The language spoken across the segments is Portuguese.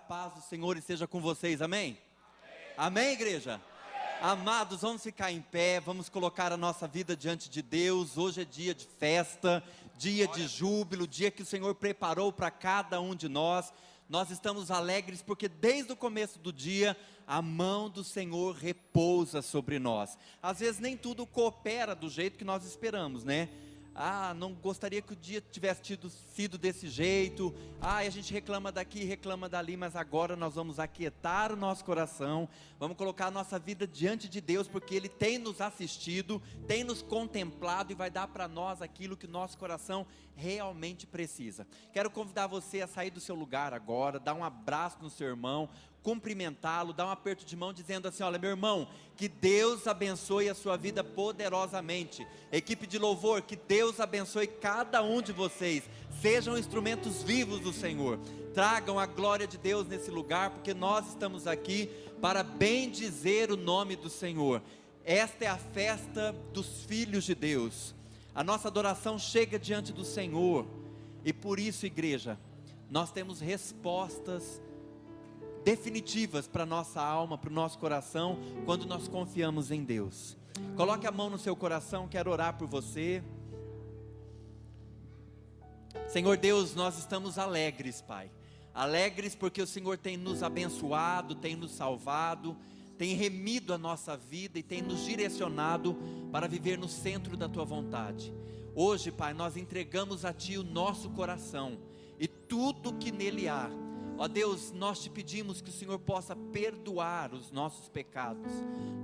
paz do Senhor esteja com vocês, amém? Amém, igreja? Amados, vamos ficar em pé, vamos colocar a nossa vida diante de Deus. Hoje é dia de festa, dia de júbilo, dia que o Senhor preparou para cada um de nós. Nós estamos alegres porque desde o começo do dia, a mão do Senhor repousa sobre nós. Às vezes nem tudo coopera do jeito que nós esperamos, né? Não gostaria que o dia tivesse sido desse jeito. E a gente reclama daqui, reclama dali, mas agora nós vamos aquietar o nosso coração, vamos colocar a nossa vida diante de Deus, porque Ele tem nos assistido, tem nos contemplado e vai dar para nós aquilo que o nosso coração realmente precisa. Quero convidar você a sair do seu lugar agora, dar um abraço no seu irmão, cumprimentá-lo, dar um aperto de mão dizendo assim: olha, meu irmão, que Deus abençoe a sua vida poderosamente. Equipe de louvor, que Deus abençoe cada um de vocês, sejam instrumentos vivos do Senhor, tragam a glória de Deus nesse lugar, porque nós estamos aqui para bendizer o nome do Senhor. Esta é a festa dos filhos de Deus, a nossa adoração chega diante do Senhor, e por isso, igreja, nós temos respostas definitivas para a nossa alma, para o nosso coração, quando nós confiamos em Deus. Coloque a mão no seu coração, quero orar por você. Senhor Deus, nós estamos alegres, Pai, alegres porque o Senhor tem nos abençoado, tem nos salvado, tem remido a nossa vida e tem nos direcionado para viver no centro da Tua vontade. Hoje, Pai, nós entregamos a Ti o nosso coração e tudo que nele há. Ó Deus, nós te pedimos que o Senhor possa perdoar os nossos pecados,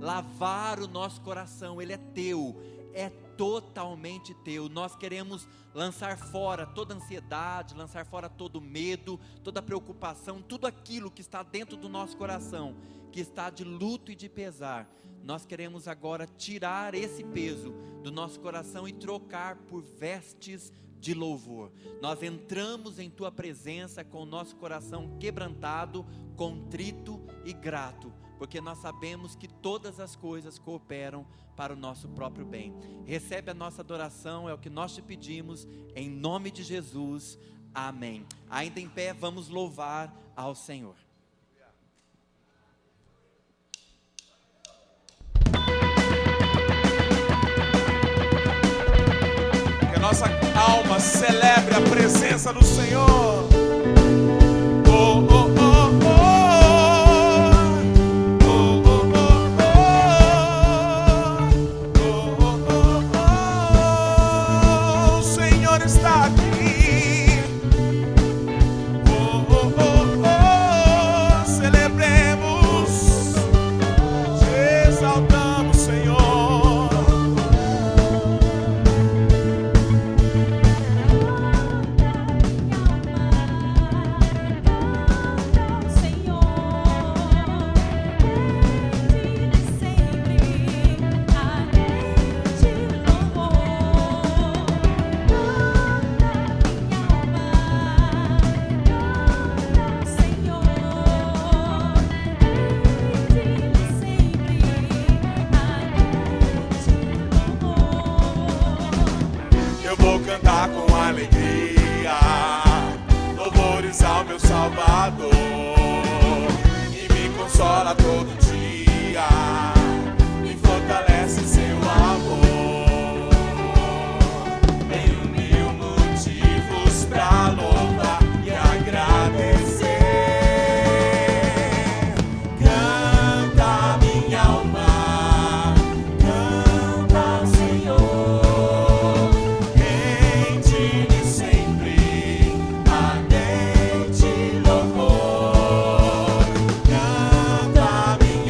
lavar o nosso coração. Ele é Teu, é totalmente Teu. Nós queremos lançar fora toda ansiedade, lançar fora todo medo, toda preocupação, tudo aquilo que está dentro do nosso coração, que está de luto e de pesar. Nós queremos agora tirar esse peso do nosso coração e trocar por vestes de louvor. Nós entramos em Tua presença com o nosso coração quebrantado, contrito e grato, porque nós sabemos que todas as coisas cooperam para o nosso próprio bem. Recebe a nossa adoração, é o que nós te pedimos, em nome de Jesus, amém. Ainda em pé, vamos louvar ao Senhor. Nossa alma celebre a presença do Senhor. Oh, oh, oh, oh. Oh, oh, oh, oh. Oh, oh, oh, oh. O Senhor está aqui. Oh, oh, oh, oh. Celebremos, te exaltamos, Senhor. Cantar com alegria louvores ao meu Salvador, que me consola todo dia, me fortalece seu amor. Tenho mil motivos pra louvar e agradecer. Canta minha alma, canta ao Senhor. Canta minha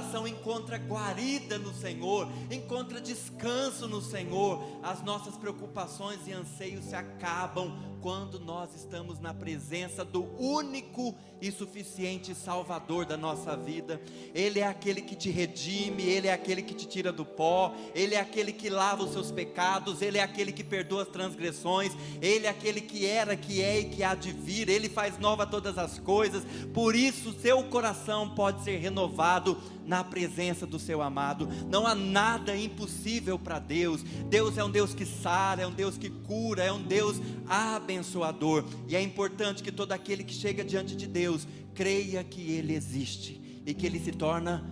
coração encontra guarida no Senhor, encontra descanso no Senhor, as nossas preocupações e anseios se acabam quando nós estamos na presença do único e suficiente Salvador da nossa vida. Ele é aquele que te redime, Ele é aquele que te tira do pó, Ele é aquele que lava os seus pecados, Ele é aquele que perdoa as transgressões, Ele é aquele que era, que é e que há de vir, Ele faz nova todas as coisas. Por isso seu coração pode ser renovado na presença do seu amado. Não há nada impossível para Deus. Deus é um Deus que sara, é um Deus que cura, é um Deus abençoador. E é importante que todo aquele que chega diante de Deus creia que Ele existe e que Ele se torna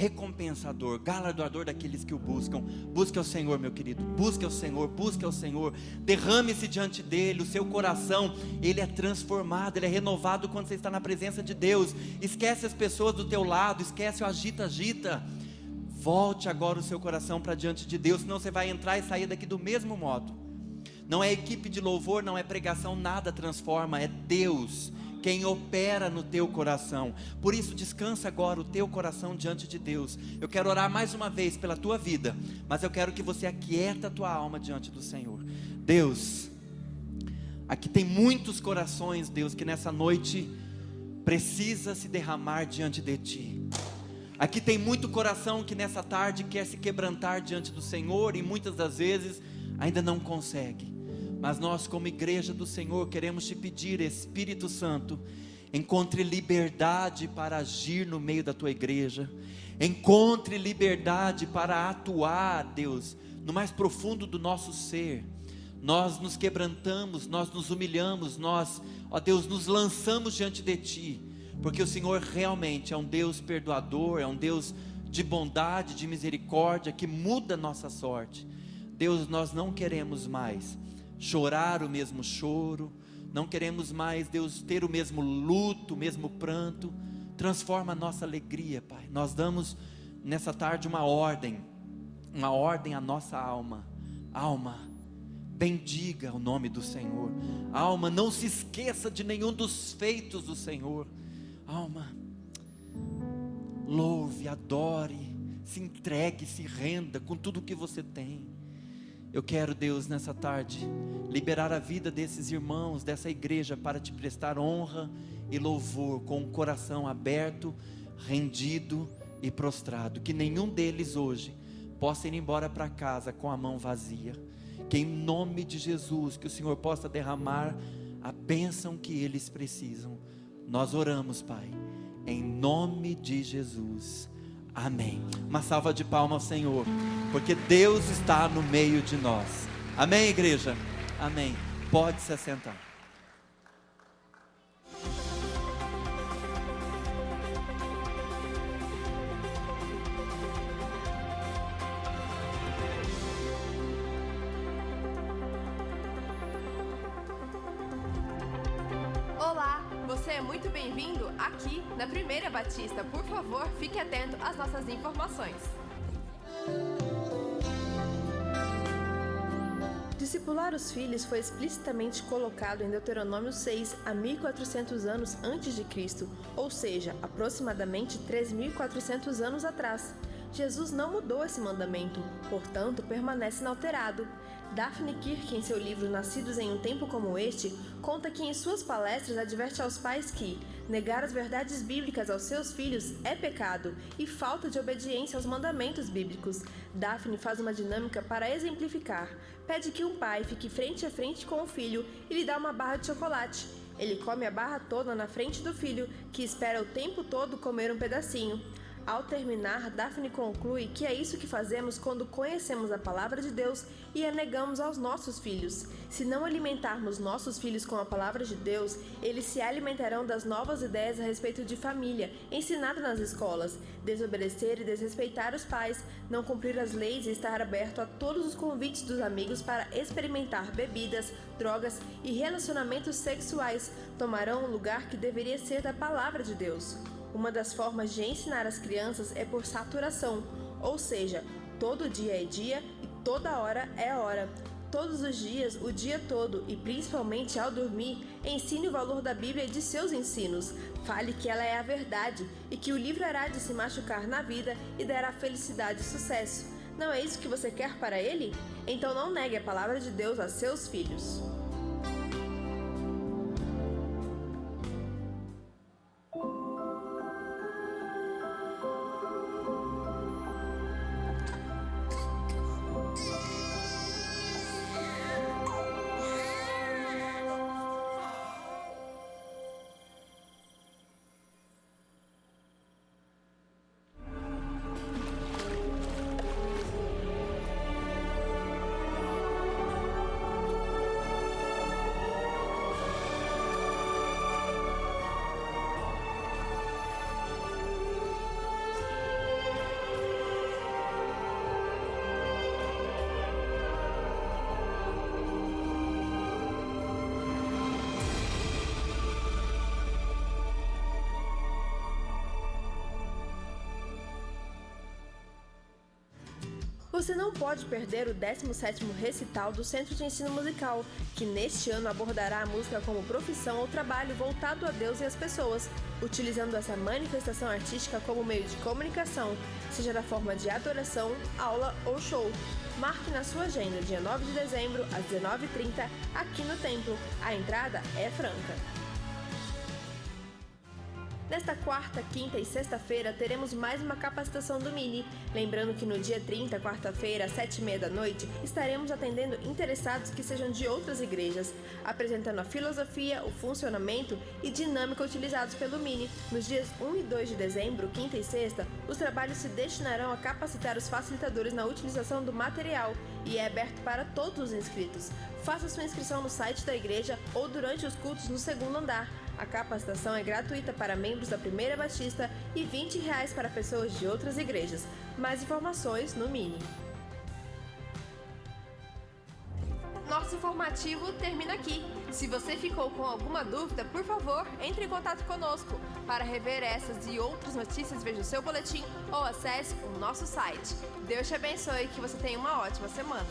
recompensador, galardoador daqueles que o buscam. Busque ao Senhor, meu querido, busque ao Senhor, busque ao Senhor, derrame-se diante dEle. O seu coração, ele é transformado, ele é renovado quando você está na presença de Deus. Esquece as pessoas do teu lado, esquece o agita, volte agora o seu coração para diante de Deus, senão você vai entrar e sair daqui do mesmo modo. Não é equipe de louvor, não é pregação, nada transforma, é Deus quem opera no teu coração. Por isso descansa agora o teu coração diante de Deus. Eu quero orar mais uma vez pela tua vida, mas eu quero que você aquieta a tua alma diante do Senhor. Deus, aqui tem muitos corações, Deus, que nessa noite precisa se derramar diante de Ti. Aqui tem muito coração que nessa tarde quer se quebrantar diante do Senhor e muitas das vezes ainda não consegue. Mas nós, como igreja do Senhor, queremos te pedir, Espírito Santo, encontre liberdade para agir no meio da tua igreja, encontre liberdade para atuar, Deus, no mais profundo do nosso ser. Nós nos quebrantamos, nós nos humilhamos, nós, ó Deus, nos lançamos diante de Ti, porque o Senhor realmente é um Deus perdoador, é um Deus de bondade, de misericórdia, que muda a nossa sorte. Deus, nós não queremos mais chorar o mesmo choro, não queremos mais, Deus, ter o mesmo luto, o mesmo pranto. Transforma a nossa alegria, Pai. Nós damos nessa tarde uma ordem à nossa alma. Alma, bendiga o nome do Senhor. Alma, não se esqueça de nenhum dos feitos do Senhor. Alma, louve, adore, se entregue, se renda com tudo o que você tem. Eu quero, Deus, nessa tarde, liberar a vida desses irmãos, dessa igreja, para te prestar honra e louvor, com o coração aberto, rendido e prostrado. Que nenhum deles hoje possa ir embora para casa com a mão vazia. Que em nome de Jesus, que o Senhor possa derramar a bênção que eles precisam. Nós oramos, Pai, em nome de Jesus. Amém. Uma salva de palmas ao Senhor, porque Deus está no meio de nós. Amém, igreja? Amém. Pode se assentar. Olá, você é muito bem-vindo aqui na Primeira Batista. Por favor, fique atento às nossas informações. Discipular os filhos foi explicitamente colocado em Deuteronômio 6 a 1400 anos antes de Cristo, ou seja, aproximadamente 3.400 anos atrás. Jesus não mudou esse mandamento, portanto, permanece inalterado. Daphne Kirk, em seu livro Nascidos em um Tempo Como Este, conta que em suas palestras adverte aos pais que negar as verdades bíblicas aos seus filhos é pecado e falta de obediência aos mandamentos bíblicos. Daphne faz uma dinâmica para exemplificar. Pede que um pai fique frente a frente com o filho e lhe dá uma barra de chocolate. Ele come a barra toda na frente do filho, que espera o tempo todo comer um pedacinho. Ao terminar, Daphne conclui que é isso que fazemos quando conhecemos a palavra de Deus e a negamos aos nossos filhos. Se não alimentarmos nossos filhos com a palavra de Deus, eles se alimentarão das novas ideias a respeito de família, ensinado nas escolas, desobedecer e desrespeitar os pais, não cumprir as leis e estar aberto a todos os convites dos amigos para experimentar bebidas, drogas e relacionamentos sexuais, tomarão o lugar que deveria ser da palavra de Deus. Uma das formas de ensinar as crianças é por saturação, ou seja, todo dia é dia e toda hora é hora. Todos os dias, o dia todo e principalmente ao dormir, ensine o valor da Bíblia e de seus ensinos. Fale que ela é a verdade e que o livrará de se machucar na vida e dará felicidade e sucesso. Não é isso que você quer para ele? Então não negue a palavra de Deus a seus filhos. Você não pode perder o 17º recital do Centro de Ensino Musical, que neste ano abordará a música como profissão ou trabalho voltado a Deus e às pessoas, utilizando essa manifestação artística como meio de comunicação, seja da forma de adoração, aula ou show. Marque na sua agenda dia 9 de dezembro, às 19h30, aqui no Templo. A entrada é franca. Nesta quarta, quinta e sexta-feira teremos mais uma capacitação do Mini. Lembrando que no dia 30, quarta-feira, às 7h30 da noite, estaremos atendendo interessados que sejam de outras igrejas, apresentando a filosofia, o funcionamento e dinâmica utilizados pelo Mini. Nos dias 1 e 2 de dezembro, quinta e sexta, os trabalhos se destinarão a capacitar os facilitadores na utilização do material e é aberto para todos os inscritos. Faça sua inscrição no site da igreja ou durante os cultos no segundo andar. A capacitação é gratuita para membros da Primeira Batista e R$ 20 para pessoas de outras igrejas. Mais informações no Mini. Nosso informativo termina aqui. Se você ficou com alguma dúvida, por favor, entre em contato conosco. Para rever essas e outras notícias, veja o seu boletim ou acesse o nosso site. Deus te abençoe e que você tenha uma ótima semana.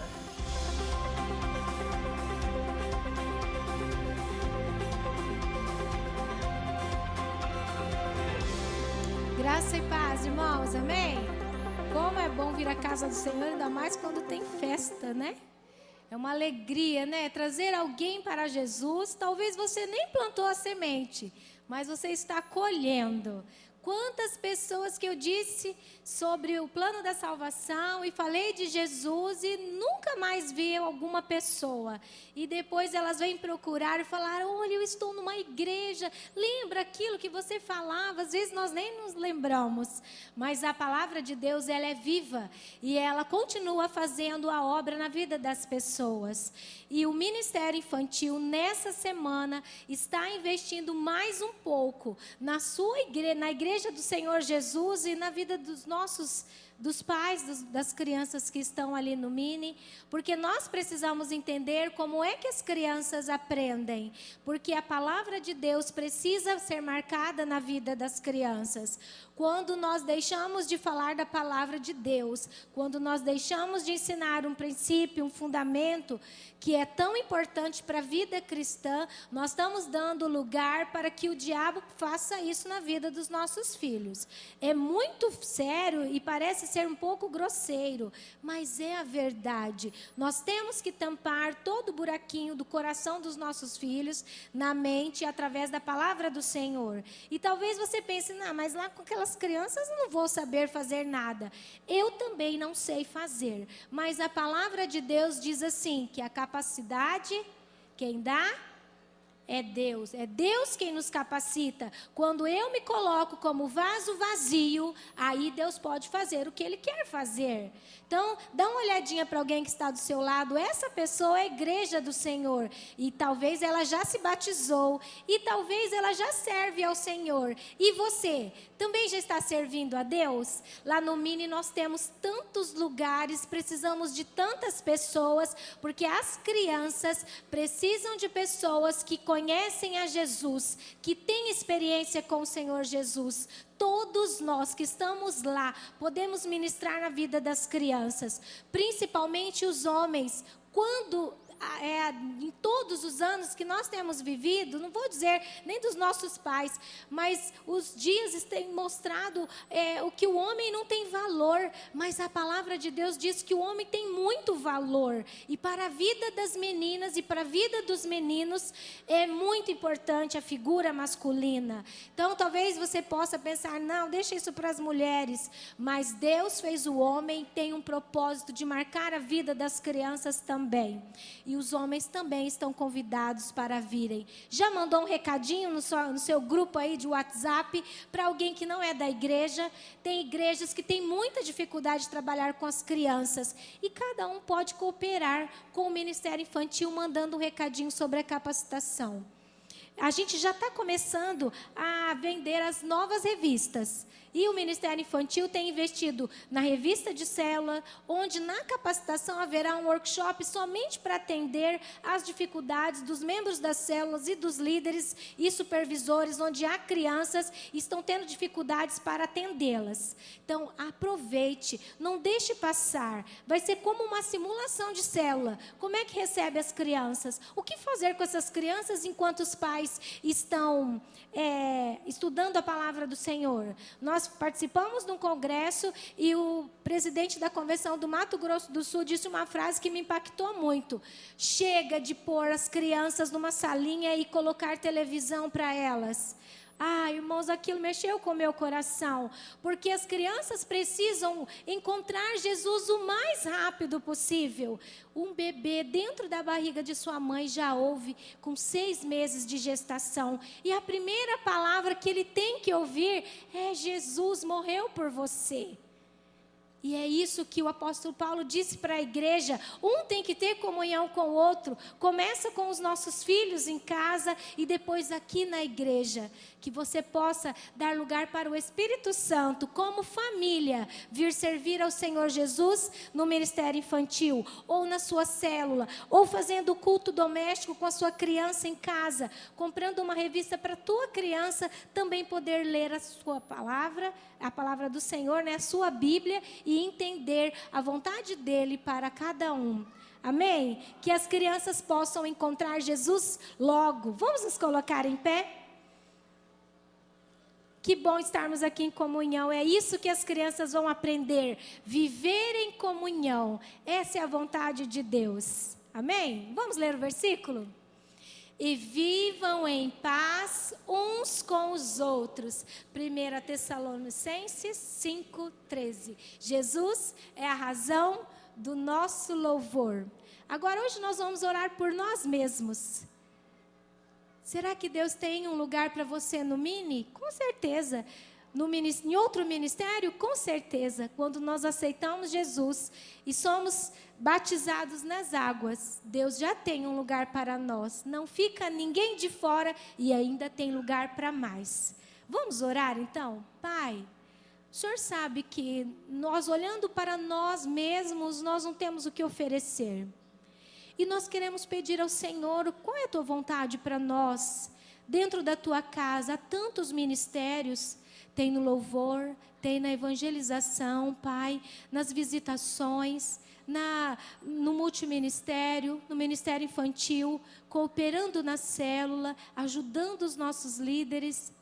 Graça e paz, irmãos, amém? Como é bom vir à casa do Senhor, ainda mais quando tem festa, né? É uma alegria, né? Trazer alguém para Jesus. Talvez você nem plantou a semente, mas você está colhendo. Quantas pessoas que eu disse sobre o plano da salvação e falei de Jesus e nunca mais vi alguma pessoa. E depois elas vêm procurar e falar: olha, eu estou numa igreja, lembra aquilo que você falava? Às vezes nós nem nos lembramos, mas a palavra de Deus, ela é viva e ela continua fazendo a obra na vida das pessoas. E o Ministério Infantil, nessa semana, está investindo mais um pouco na sua igreja, na igreja do Senhor Jesus e na vida dos pais, das crianças que estão ali no Mini, porque nós precisamos entender como é que as crianças aprendem, porque a palavra de Deus precisa ser marcada na vida das crianças. Quando nós deixamos de falar da palavra de Deus, quando nós deixamos de ensinar um princípio, um fundamento que é tão importante para a vida cristã, nós estamos dando lugar para que o diabo faça isso na vida dos nossos filhos. É muito sério e parece ser um pouco grosseiro, mas é a verdade. Nós temos que tampar todo o buraquinho do coração dos nossos filhos na mente através da palavra do Senhor. E talvez você pense: não, mas lá com aquelas crianças eu não vou saber fazer nada. Eu também não sei fazer, mas a palavra de Deus diz assim, que a capacidade, quem dá? É Deus quem nos capacita. Quando eu me coloco como vaso vazio, aí Deus pode fazer o que Ele quer fazer. Então, dá uma olhadinha para alguém que está do seu lado. Essa pessoa é a igreja do Senhor. E talvez ela já se batizou. E talvez ela já serve ao Senhor. E você, também já está servindo a Deus? Lá no Mini nós temos tantos lugares, precisamos de tantas pessoas, porque as crianças precisam de pessoas que conhecem a Jesus, que têm experiência com o Senhor Jesus. Todos nós que estamos lá podemos ministrar na vida das crianças, principalmente os homens. quando em todos os anos que nós temos vivido, não vou dizer nem dos nossos pais, mas os dias têm mostrado o que o homem não tem valor, mas a palavra de Deus diz que o homem tem muito valor, e para a vida das meninas e para a vida dos meninos é muito importante a figura masculina. Então talvez você possa pensar, não, deixa isso para as mulheres, mas Deus fez o homem, tem um propósito de marcar a vida das crianças também. E os homens também estão convidados para virem. Já mandou um recadinho no seu grupo aí de WhatsApp para alguém que não é da igreja? Tem igrejas que têm muita dificuldade de trabalhar com as crianças. E cada um pode cooperar com o Ministério Infantil, mandando um recadinho sobre a capacitação. A gente já está começando a vender as novas revistas. E o Ministério Infantil tem investido na revista de célula, onde na capacitação haverá um workshop somente para atender às dificuldades dos membros das células e dos líderes e supervisores, onde há crianças e estão tendo dificuldades para atendê-las. Então, aproveite, não deixe passar. Vai ser como uma simulação de célula. Como é que recebe as crianças? O que fazer com essas crianças enquanto os pais estão estudando a palavra do Senhor? Nós participamos de um congresso e o presidente da convenção do Mato Grosso do Sul disse uma frase que me impactou muito. Chega de pôr as crianças numa salinha e colocar televisão para elas. Irmãos, aquilo mexeu com o meu coração, porque as crianças precisam encontrar Jesus o mais rápido possível. Um bebê dentro da barriga de sua mãe já ouve com 6 meses de gestação. E a primeira palavra que ele tem que ouvir é: Jesus morreu por você. E é isso que o apóstolo Paulo disse para a igreja. Um tem que ter comunhão com o outro. Começa com os nossos filhos em casa e depois aqui na igreja. Que você possa dar lugar para o Espírito Santo, como família, vir servir ao Senhor Jesus no ministério infantil, ou na sua célula, ou fazendo culto doméstico com a sua criança em casa, comprando uma revista para a tua criança também poder ler a sua palavra, a palavra do Senhor, a sua Bíblia, e entender a vontade dele para cada um. Amém? Que as crianças possam encontrar Jesus logo. Vamos nos colocar em pé? Que bom estarmos aqui em comunhão. É isso que as crianças vão aprender. Viver em comunhão. Essa é a vontade de Deus. Amém? Vamos ler o versículo? E vivam em paz uns com os outros. 1 Tessalonicenses 5:13. Jesus é a razão do nosso louvor. Agora, hoje nós vamos orar por nós mesmos. Será que Deus tem um lugar para você no Mini? Com certeza. Em outro ministério? Com certeza. Quando nós aceitamos Jesus e somos batizados nas águas, Deus já tem um lugar para nós. Não fica ninguém de fora e ainda tem lugar para mais. Vamos orar então? Pai, o Senhor sabe que nós, olhando para nós mesmos, nós não temos o que oferecer. E nós queremos pedir ao Senhor, qual é a tua vontade para nós? Dentro da tua casa, há tantos ministérios, tem no louvor, tem na evangelização, Pai, nas visitações, no multiministério, no ministério infantil, cooperando na célula, ajudando os nossos líderes.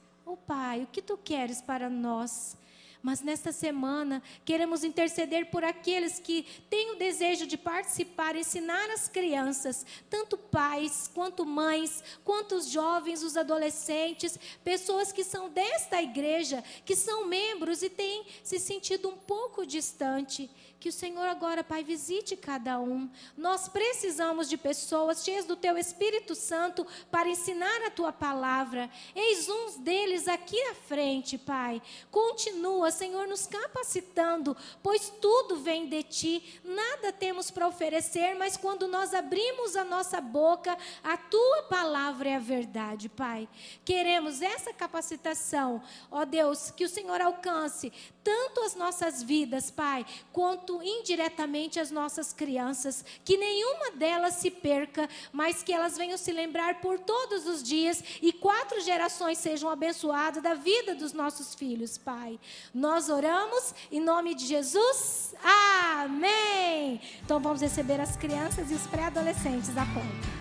Pai, o que tu queres para nós? Mas nesta semana, queremos interceder por aqueles que têm o desejo de participar, ensinar as crianças, tanto pais, quanto mães, quanto os jovens, os adolescentes, pessoas que são desta igreja, que são membros e têm se sentido um pouco distante. Que o Senhor agora, Pai, visite cada um. Nós precisamos de pessoas cheias do Teu Espírito Santo para ensinar a Tua palavra. Eis uns deles aqui à frente, Pai. Continua, Senhor, nos capacitando, pois tudo vem de Ti. Nada temos para oferecer, mas quando nós abrimos a nossa boca, a Tua palavra é a verdade, Pai. Queremos essa capacitação, ó Deus, que o Senhor alcance tanto as nossas vidas, Pai, quanto indiretamente as nossas crianças, que nenhuma delas se perca, mas que elas venham se lembrar por todos os dias e 4 gerações sejam abençoadas da vida dos nossos filhos, Pai. Nós oramos em nome de Jesus. Amém. Então vamos receber as crianças e os pré-adolescentes à porta.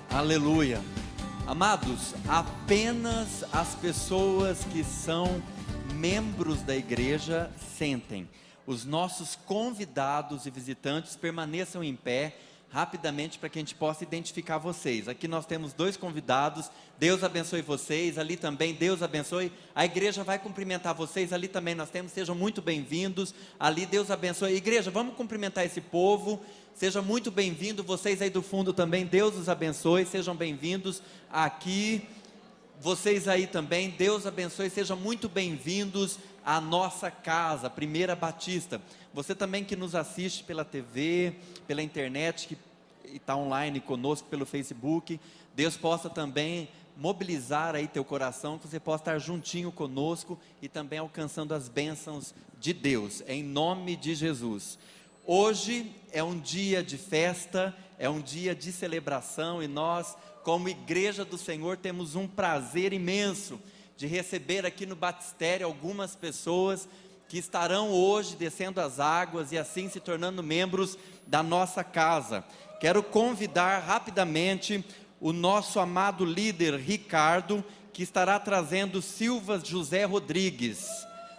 Aleluia. Amados, apenas as pessoas que são membros da igreja sentem. Os nossos convidados e visitantes permaneçam em pé rapidamente para que a gente possa identificar vocês. Aqui nós temos 2 convidados. Deus abençoe vocês. Ali também, Deus abençoe. A igreja vai cumprimentar vocês. Ali também nós temos. Sejam muito bem-vindos. Ali, Deus abençoe. Igreja, vamos cumprimentar esse povo. Seja muito bem-vindo. Vocês aí do fundo também, Deus os abençoe. Sejam bem-vindos aqui. Vocês aí também, Deus abençoe. Sejam muito bem-vindos à nossa casa, Primeira Batista. Você também que nos assiste pela TV, pela internet, que está online conosco pelo Facebook, Deus possa também mobilizar aí teu coração, que você possa estar juntinho conosco e também alcançando as bênçãos de Deus, em nome de Jesus. Hoje é um dia de festa, é um dia de celebração e nós, como Igreja do Senhor, temos um prazer imenso de receber aqui no batistério algumas pessoas que estarão hoje descendo as águas e assim se tornando membros da nossa casa. Quero convidar rapidamente o nosso amado líder Ricardo, que estará trazendo Silva José Rodrigues.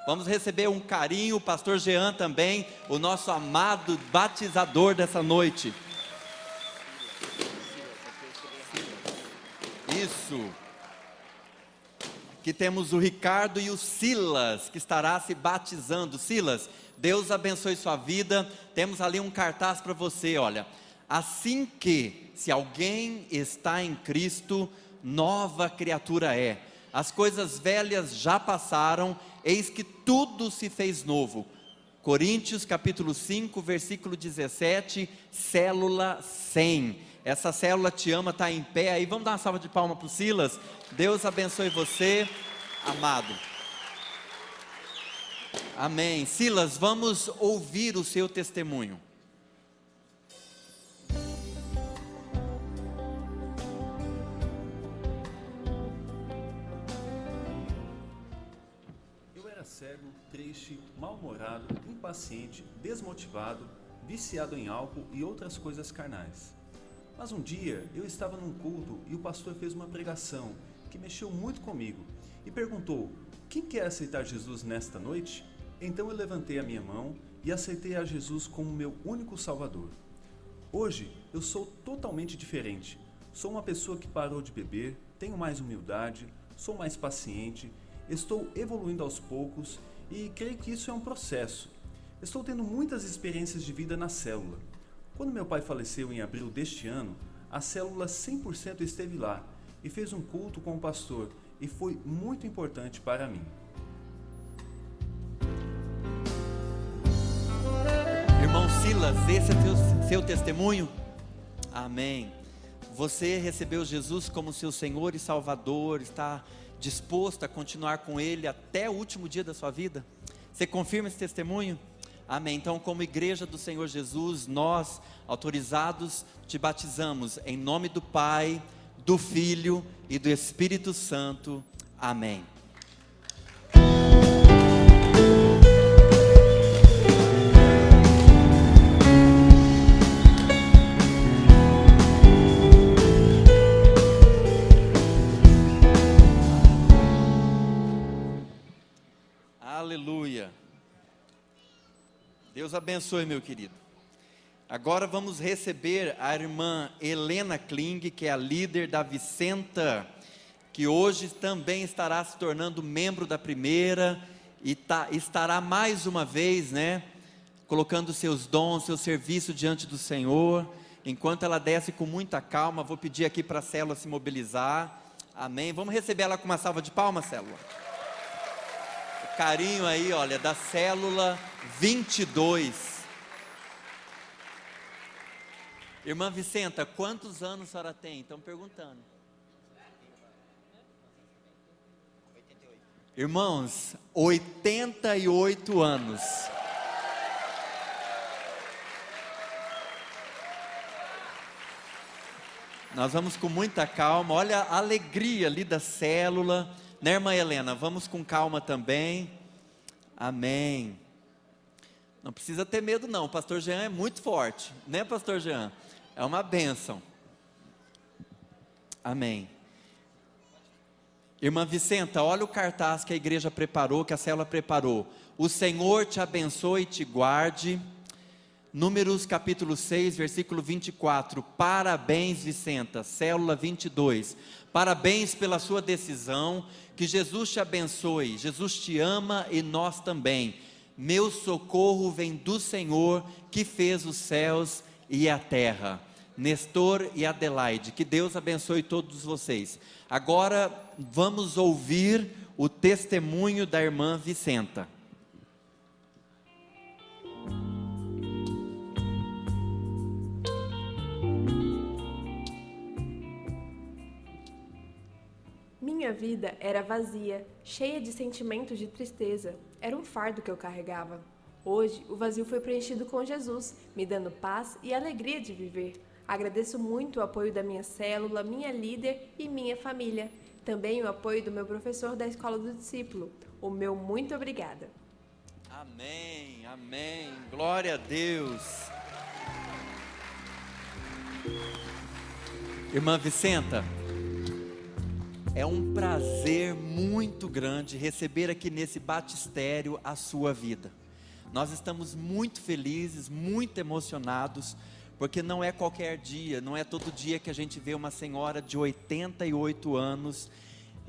Vamos receber um carinho, o pastor Jean também, o nosso amado batizador dessa noite. Isso. Aqui temos o Ricardo e o Silas, que estará se batizando. Silas, Deus abençoe sua vida. Temos ali um cartaz para você, olha. Assim que, se alguém está em Cristo, nova criatura é. As coisas velhas já passaram, eis que tudo se fez novo. Coríntios capítulo 5, versículo 17, célula 100. Essa célula te ama, está em pé aí. Vamos dar uma salva de palmas para o Silas. Deus abençoe você, amado. Amém. Silas, vamos ouvir o seu testemunho. Eu era cego, triste, mal-humorado, impaciente, desmotivado, viciado em álcool e outras coisas carnais. Mas um dia eu estava num culto e o pastor fez uma pregação que mexeu muito comigo e perguntou: quem quer aceitar Jesus nesta noite? Então eu levantei a minha mão e aceitei a Jesus como meu único Salvador. Hoje eu sou totalmente diferente. Sou uma pessoa que parou de beber, tenho mais humildade, sou mais paciente, estou evoluindo aos poucos e creio que isso é um processo. Estou tendo muitas experiências de vida na célula. Quando meu pai faleceu em abril deste ano, a célula 100% esteve lá e fez um culto com o pastor e foi muito importante para mim. Irmão Silas, esse é seu testemunho? Amém. Você recebeu Jesus como seu Senhor e Salvador, está disposto a continuar com Ele até o último dia da sua vida? Você confirma esse testemunho? Amém. Então, como Igreja do Senhor Jesus, nós, autorizados, te batizamos em nome do Pai, do Filho e do Espírito Santo. Amém. Aleluia. Deus abençoe, meu querido. Agora vamos receber a irmã Helena Kling, que é a líder da Vicenta, que hoje também estará se tornando membro da primeira e estará mais uma vez, colocando seus dons, seu serviço diante do Senhor. Enquanto ela desce com muita calma, vou pedir aqui para a célula se mobilizar. Amém. Vamos receber ela com uma salva de palmas, célula. O carinho aí, olha, da célula 22. Irmã Vicenta, quantos anos a senhora tem? Estão perguntando. Irmãos, 88 anos. Nós vamos com muita calma. Olha a alegria ali da célula, né, irmã Helena? Vamos com calma também. Amém. Não precisa ter medo não, o pastor Jean é muito forte, né, pastor Jean? É uma bênção. Amém. Irmã Vicenta, olha o cartaz que a igreja preparou, que a célula preparou. O Senhor te abençoe e te guarde. Números capítulo 6, versículo 24. Parabéns, Vicenta, célula 22. Parabéns pela sua decisão. Que Jesus te abençoe. Jesus te ama e nós também. Meu socorro vem do Senhor que fez os céus e a terra. Nestor e Adelaide, que Deus abençoe todos vocês. Agora vamos ouvir o testemunho da irmã Vicenta. Minha vida era vazia, cheia de sentimentos de tristeza. Era um fardo que eu carregava. Hoje, o vazio foi preenchido com Jesus, me dando paz e alegria de viver. Agradeço muito o apoio da minha célula, minha líder e minha família. Também o apoio do meu professor da Escola do Discípulo. O meu muito obrigada. Amém, amém. Glória a Deus. Irmã Vicenta, é um prazer muito grande receber aqui nesse batistério a sua vida. Nós estamos muito felizes, muito emocionados, porque não é qualquer dia, não é todo dia que a gente vê uma senhora de 88 anos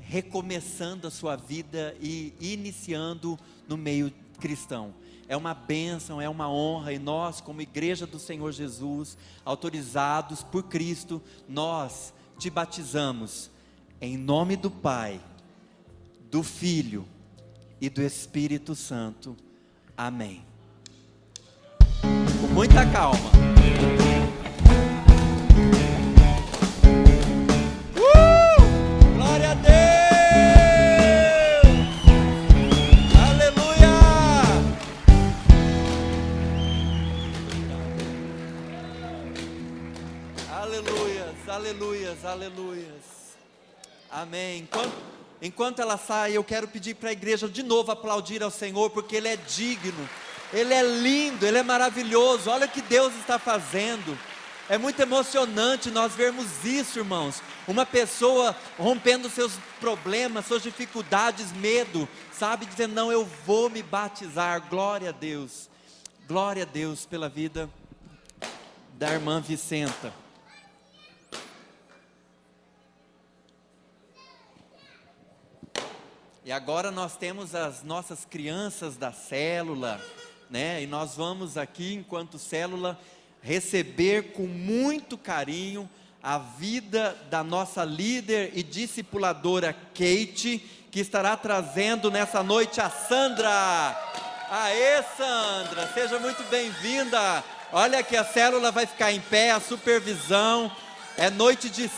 recomeçando a sua vida e iniciando no meio cristão. É uma bênção, é uma honra, e nós, como Igreja do Senhor Jesus, autorizados por Cristo, nós te batizamos em nome do Pai, do Filho e do Espírito Santo. Amém. Com muita calma. Glória a Deus! Aleluia! Aleluias, aleluias, aleluias. Amém. Enquanto ela sai, eu quero pedir para a igreja de novo aplaudir ao Senhor, porque Ele é digno, Ele é lindo, Ele é maravilhoso. Olha o que Deus está fazendo. É muito emocionante nós vermos isso, irmãos. Uma pessoa rompendo seus problemas, suas dificuldades, medo, sabe, dizendo, não, eu vou me batizar. Glória a Deus. Glória a Deus pela vida da irmã Vicenta. E agora nós temos as nossas crianças da célula, né? E nós vamos aqui, enquanto célula, receber com muito carinho a vida da nossa líder e discipuladora Kate, que estará trazendo nessa noite a Sandra. Aê, Sandra, seja muito bem-vinda. Olha que a célula vai ficar em pé, a supervisão. É noite de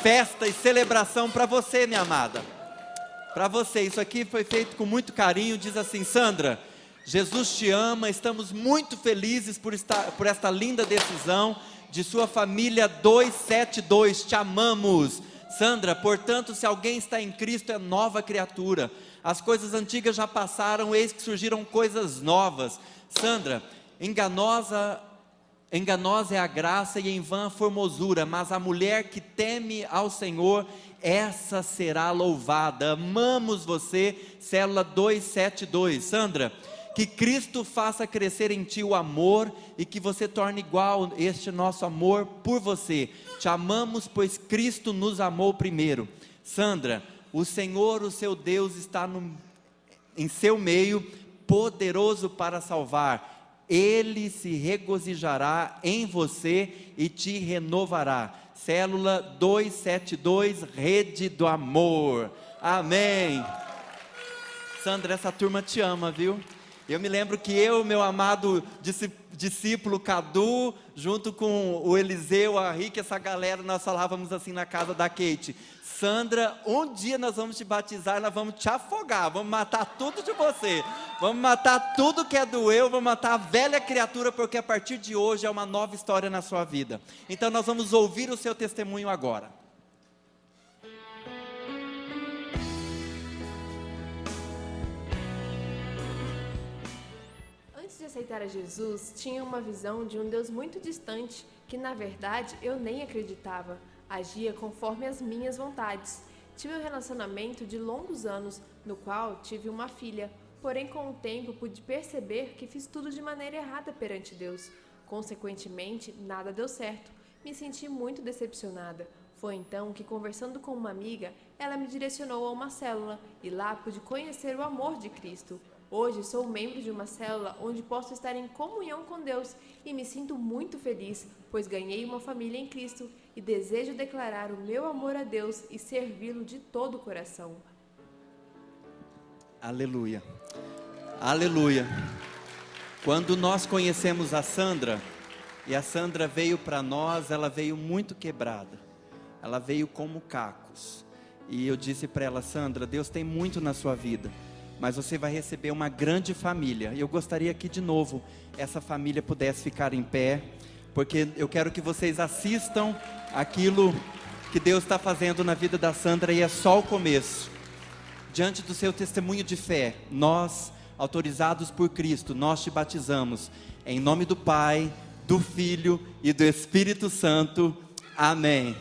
festa e celebração para você, minha amada. Para você, isso aqui foi feito com muito carinho. Diz assim, Sandra, Jesus te ama, estamos muito felizes por esta linda decisão de sua família 272, te amamos. Sandra, portanto, se alguém está em Cristo, é nova criatura, as coisas antigas já passaram, eis que surgiram coisas novas. Sandra, enganosa é a graça e em vão a formosura, mas a mulher que teme ao Senhor, essa será louvada. Amamos você, célula 272. Sandra, que Cristo faça crescer em ti o amor e que você torne igual este nosso amor por você. Te amamos, pois Cristo nos amou primeiro. Sandra, o Senhor, o seu Deus, está em seu meio, poderoso para salvar. Ele se regozijará em você e te renovará. Célula 272, Rede do Amor. Amém. Sandra, essa turma te ama, viu? Eu me lembro que eu, meu amado discípulo Cadu, junto com o Eliseu, a Rick, essa galera, nós falávamos assim na casa da Kate: Sandra, um dia nós vamos te batizar, nós vamos te afogar, vamos matar tudo de você, vamos matar tudo que é do eu, vamos matar a velha criatura, porque a partir de hoje é uma nova história na sua vida. Então nós vamos ouvir o seu testemunho agora. Antes de aceitar a Jesus, tinha uma visão de um Deus muito distante, que na verdade eu nem acreditava. Agia conforme as minhas vontades. Tive um relacionamento de longos anos, no qual tive uma filha. Porém, com o tempo, pude perceber que fiz tudo de maneira errada perante Deus. Consequentemente, nada deu certo. Me senti muito decepcionada. Foi então que, conversando com uma amiga, ela me direcionou a uma célula e lá pude conhecer o amor de Cristo. Hoje sou membro de uma célula onde posso estar em comunhão com Deus e me sinto muito feliz, pois ganhei uma família em Cristo e desejo declarar o meu amor a Deus e servi-lo de todo o coração. Aleluia, aleluia. Quando nós conhecemos a Sandra, e a Sandra veio para nós, ela veio muito quebrada, ela veio como cacos, e eu disse para ela: Sandra, Deus tem muito na sua vida, mas você vai receber uma grande família. E eu gostaria que de novo essa família pudesse ficar em pé, porque eu quero que vocês assistam aquilo que Deus está fazendo na vida da Sandra, e é só o começo. Diante do seu testemunho de fé, nós, autorizados por Cristo, nós te batizamos em nome do Pai, do Filho e do Espírito Santo. Amém.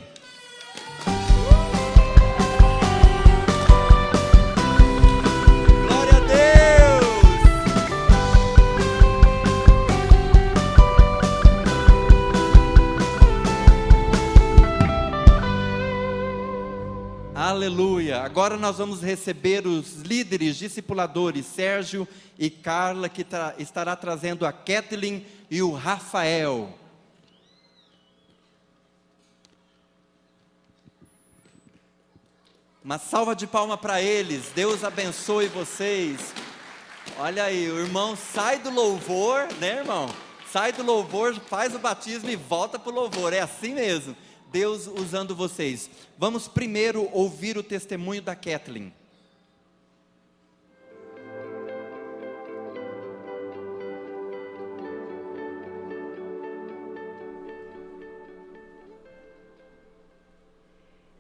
Aleluia. Agora nós vamos receber os líderes discipuladores, Sérgio e Carla, que estará trazendo a Kathleen e o Rafael. Uma salva de palmas para eles. Deus abençoe vocês. Olha aí, o irmão sai do louvor, né, irmão? Sai do louvor, faz o batismo e volta para o louvor. É assim mesmo. Deus usando vocês. Vamos primeiro ouvir o testemunho da Kathleen.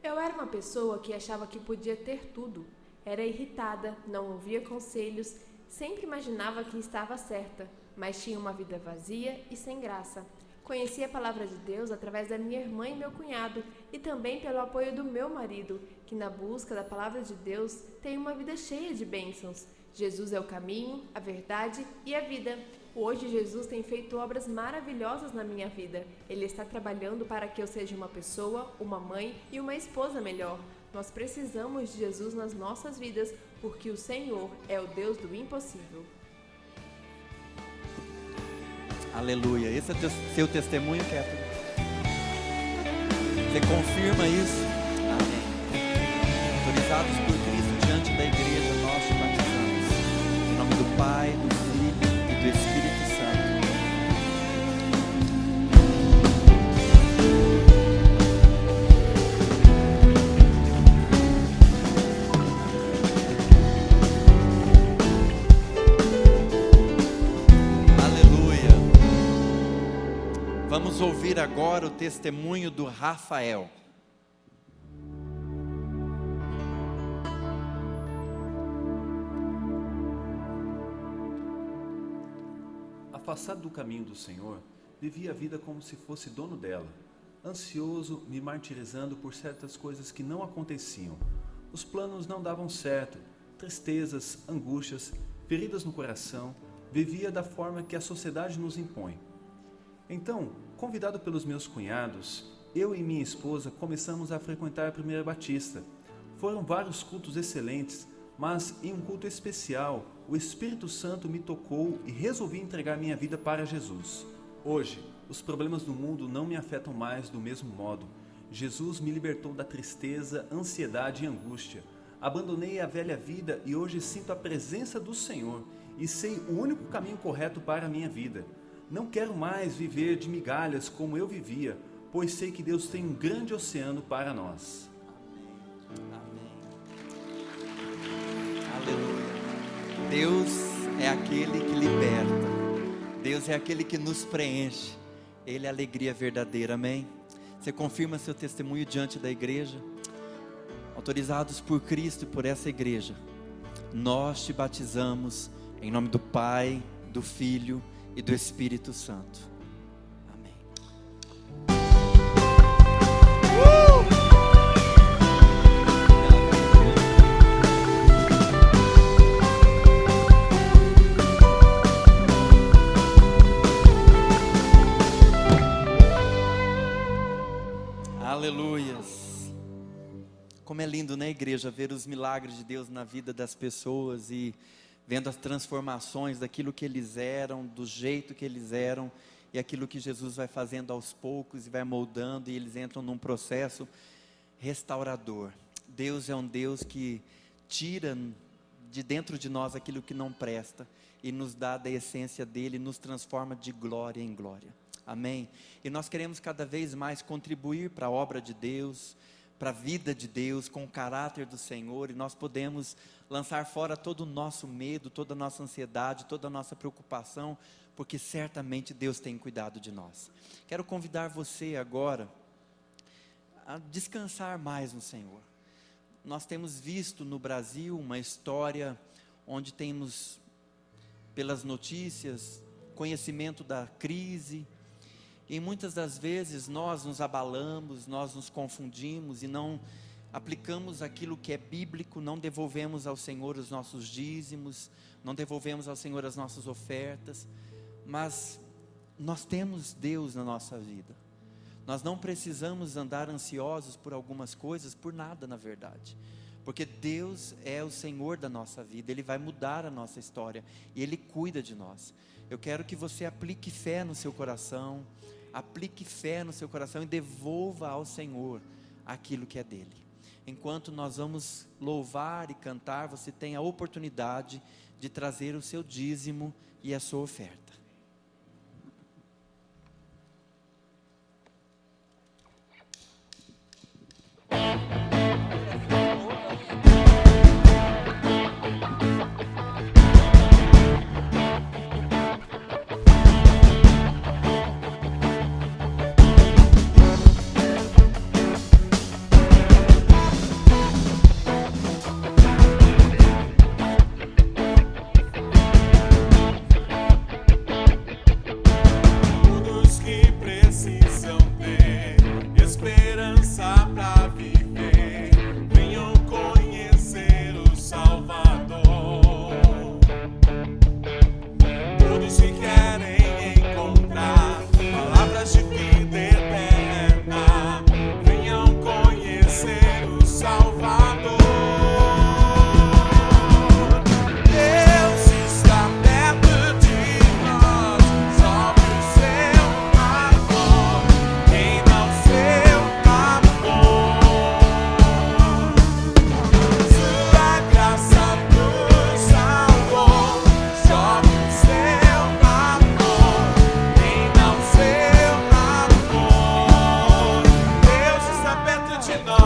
Eu era uma pessoa que achava que podia ter tudo. Era irritada, não ouvia conselhos, sempre imaginava que estava certa, mas tinha uma vida vazia e sem graça. Conheci a palavra de Deus através da minha irmã e meu cunhado, e também pelo apoio do meu marido, que na busca da palavra de Deus tem uma vida cheia de bênçãos. Jesus é o caminho, a verdade e a vida. Hoje Jesus tem feito obras maravilhosas na minha vida. Ele está trabalhando para que eu seja uma pessoa, uma mãe e uma esposa melhor. Nós precisamos de Jesus nas nossas vidas, porque o Senhor é o Deus do impossível. Aleluia. Esse é o seu testemunho, Kathleen? Você confirma isso? Amém. Autorizados por Cristo diante da igreja, nós te batizamos. Em nome do Pai, do Filho e do Espírito Santo. Vamos ouvir agora o testemunho do Rafael. Afastado do caminho do Senhor, vivia a vida como se fosse dono dela, ansioso, me martirizando por certas coisas que não aconteciam. Os planos não davam certo, tristezas, angústias, feridas no coração, vivia da forma que a sociedade nos impõe. Então, convidado pelos meus cunhados, eu e minha esposa começamos a frequentar a Primeira Batista. Foram vários cultos excelentes, mas em um culto especial, o Espírito Santo me tocou e resolvi entregar minha vida para Jesus. Hoje, os problemas do mundo não me afetam mais do mesmo modo. Jesus me libertou da tristeza, ansiedade e angústia. Abandonei a velha vida e hoje sinto a presença do Senhor e sei o único caminho correto para a minha vida. Não quero mais viver de migalhas como eu vivia, pois sei que Deus tem um grande oceano para nós. Aleluia. Deus é aquele que liberta. Deus é aquele que nos preenche. Ele é a alegria verdadeira, amém? Você confirma seu testemunho diante da igreja? Autorizados por Cristo e por essa igreja, nós te batizamos em nome do Pai, do Filho e do Espírito Santo. Amém. Aleluias. Como é lindo, né, igreja, ver os milagres de Deus na vida das pessoas e vendo as transformações daquilo que eles eram, do jeito que eles eram, e aquilo que Jesus vai fazendo aos poucos e vai moldando, e eles entram num processo restaurador. Deus é um Deus que tira de dentro de nós aquilo que não presta e nos dá da essência dele, nos transforma de glória em glória. Amém? E nós queremos cada vez mais contribuir para a obra de Deus, para a vida de Deus, com o caráter do Senhor, e nós podemos lançar fora todo o nosso medo, toda a nossa ansiedade, toda a nossa preocupação, porque certamente Deus tem cuidado de nós. Quero convidar você agora a descansar mais no Senhor. Nós temos visto no Brasil uma história onde temos, pelas notícias, conhecimento da crise, e muitas das vezes nós nos abalamos, nós nos confundimos e não aplicamos aquilo que é bíblico, não devolvemos ao Senhor os nossos dízimos, não devolvemos ao Senhor as nossas ofertas, mas nós temos Deus na nossa vida. Nós não precisamos andar ansiosos por algumas coisas, por nada na verdade, porque Deus é o Senhor da nossa vida, Ele vai mudar a nossa história e Ele cuida de nós. Eu quero que você aplique fé no seu coração, e devolva ao Senhor aquilo que é dele. Enquanto nós vamos louvar e cantar, você tem a oportunidade de trazer o seu dízimo e a sua oferta. Deus está perto de nós,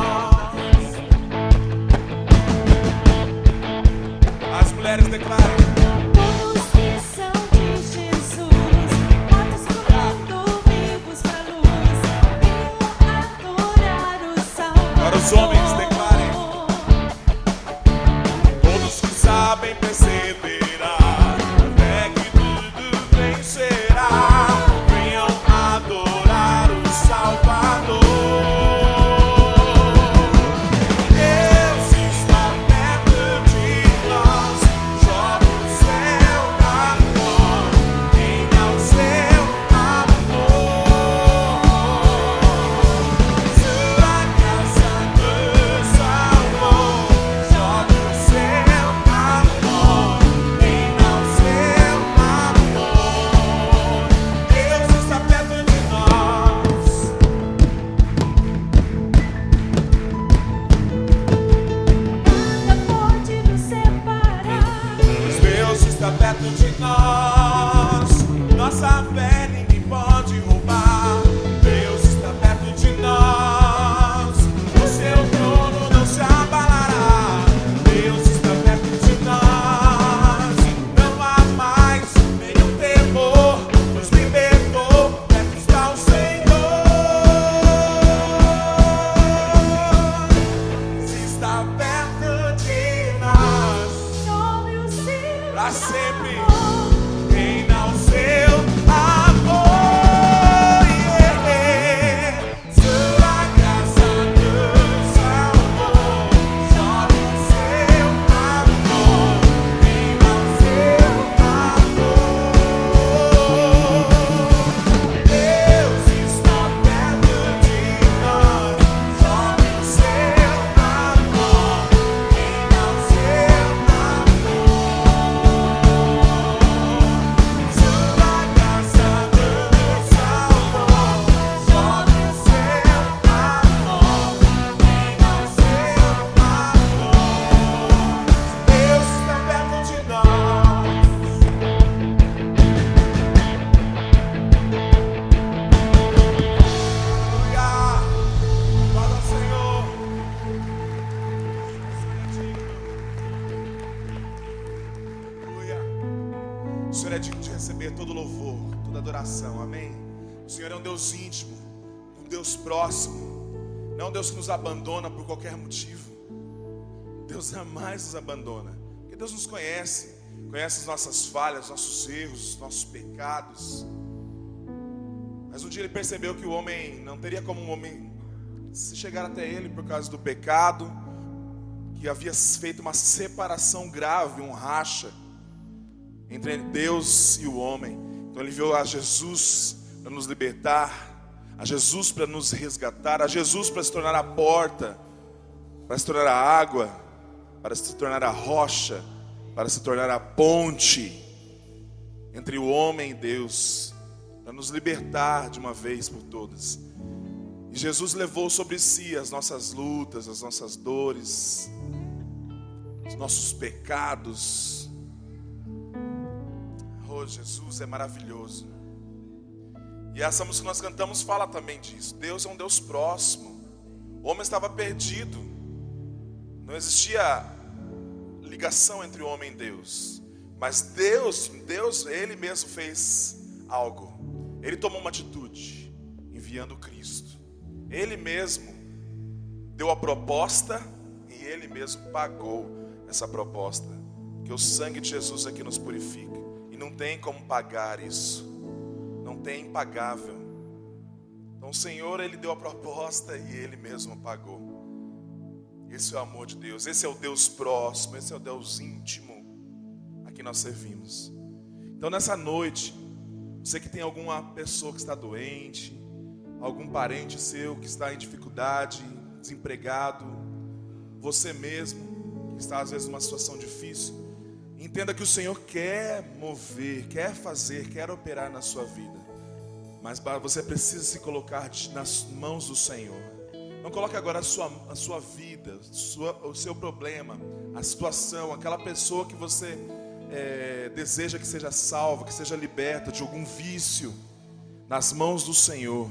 jovens O Senhor é digno de receber todo louvor, toda adoração, amém? O Senhor é um Deus íntimo, um Deus próximo, não é um Deus que nos abandona por qualquer motivo. Deus jamais nos abandona, porque Deus nos conhece, conhece as nossas falhas, nossos erros, nossos pecados. Mas um dia Ele percebeu que o homem não teria como um homem se chegar até Ele por causa do pecado, que havia feito uma separação grave, um racha entre Deus e o homem. Então Ele enviou a Jesus para nos libertar, a Jesus para nos resgatar, a Jesus para se tornar a porta, para se tornar a água, para se tornar a rocha, para se tornar a ponte entre o homem e Deus, para nos libertar de uma vez por todas. E Jesus levou sobre si as nossas lutas, as nossas dores, os nossos pecados. Oh, Jesus é maravilhoso. E essa música que nós cantamos fala também disso. Deus é um Deus próximo. O homem estava perdido. Não existia ligação entre o homem e Deus. Mas Deus, Ele mesmo fez algo. Ele tomou uma atitude, enviando Cristo. Ele mesmo deu a proposta e Ele mesmo pagou essa proposta. Que o sangue de Jesus aqui nos purifica. E não tem como pagar isso. Não tem impagável. Então o Senhor, Ele deu a proposta e Ele mesmo pagou. Esse é o amor de Deus. Esse é o Deus próximo. Esse é o Deus íntimo a que nós servimos. Então nessa noite, você que tem alguma pessoa que está doente, algum parente seu que está em dificuldade, desempregado, você mesmo que está às vezes numa situação difícil, entenda que o Senhor quer mover, quer fazer, quer operar na sua vida. Mas você precisa se colocar nas mãos do Senhor. Não coloque agora a sua vida, o seu problema, a situação, aquela pessoa que você deseja que seja salva, que seja liberta de algum vício, nas mãos do Senhor.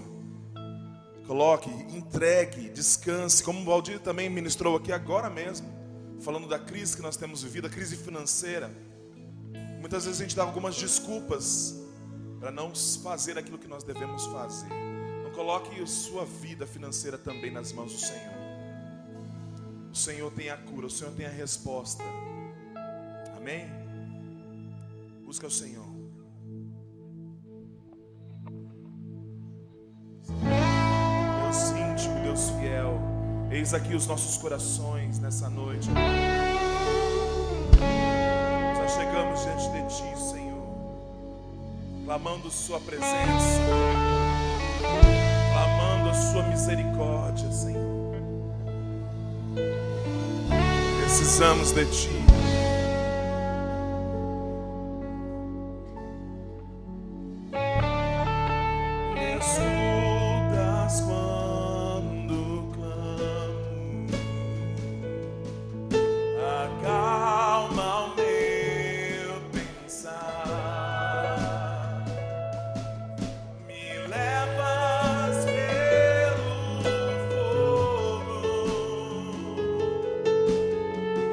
Coloque, entregue, descanse, como o Valdir também ministrou aqui agora mesmo, falando da crise que nós temos vivido, a crise financeira. Muitas vezes a gente dá algumas desculpas para não fazer aquilo que nós devemos fazer. Não coloque a sua vida financeira também nas mãos do Senhor. O Senhor tem a cura, o Senhor tem a resposta. Amém? Busca o Senhor. Deus íntimo, Deus fiel, eis aqui os nossos corações nessa noite. Já chegamos diante de Ti, Senhor, clamando Sua presença, clamando a Sua misericórdia, Senhor. Precisamos de Ti.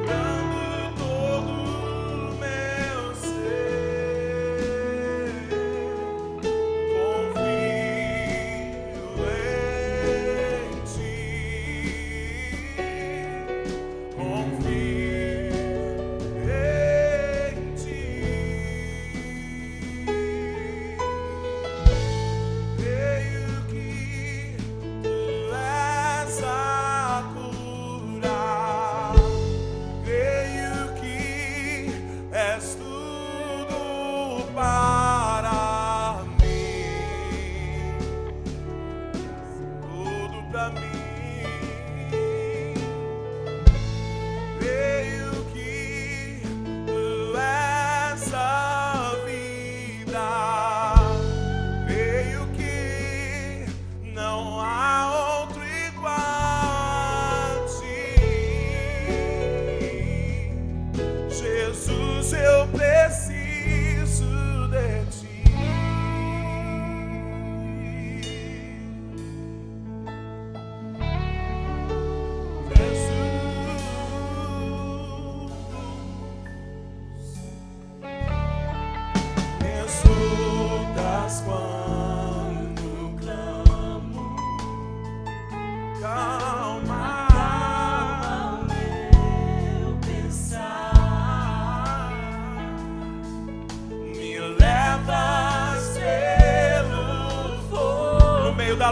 Dando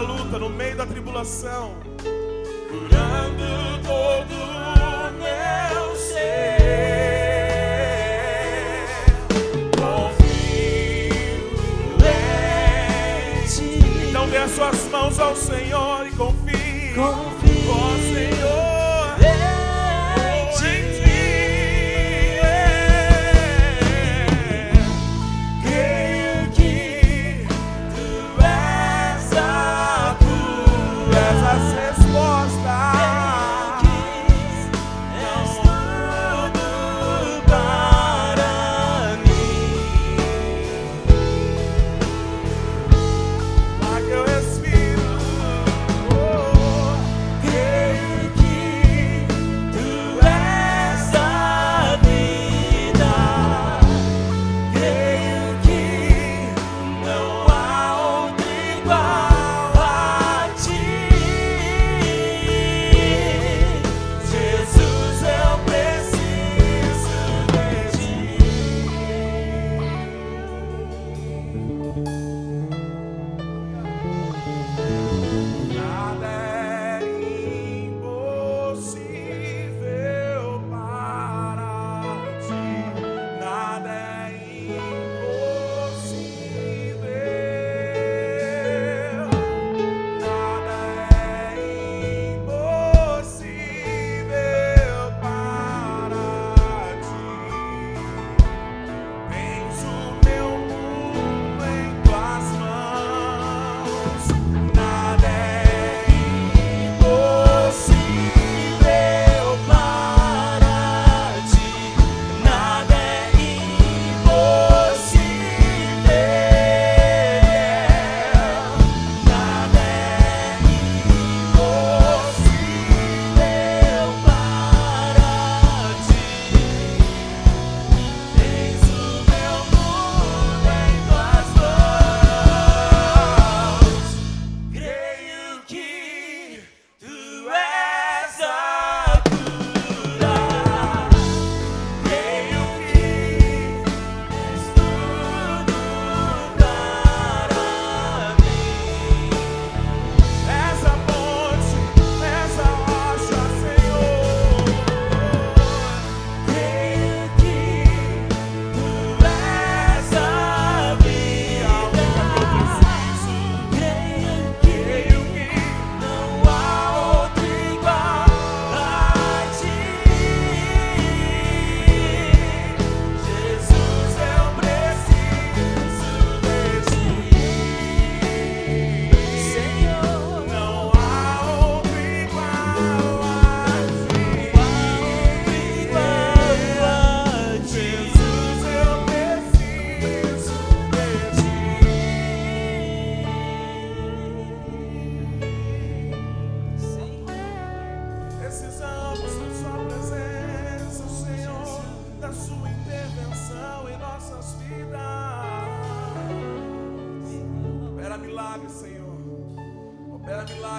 da luta, no meio da tribulação, curando todo o meu ser. Confio em ti. Então dê as suas mãos ao Senhor e confie. Confio, ó Senhor.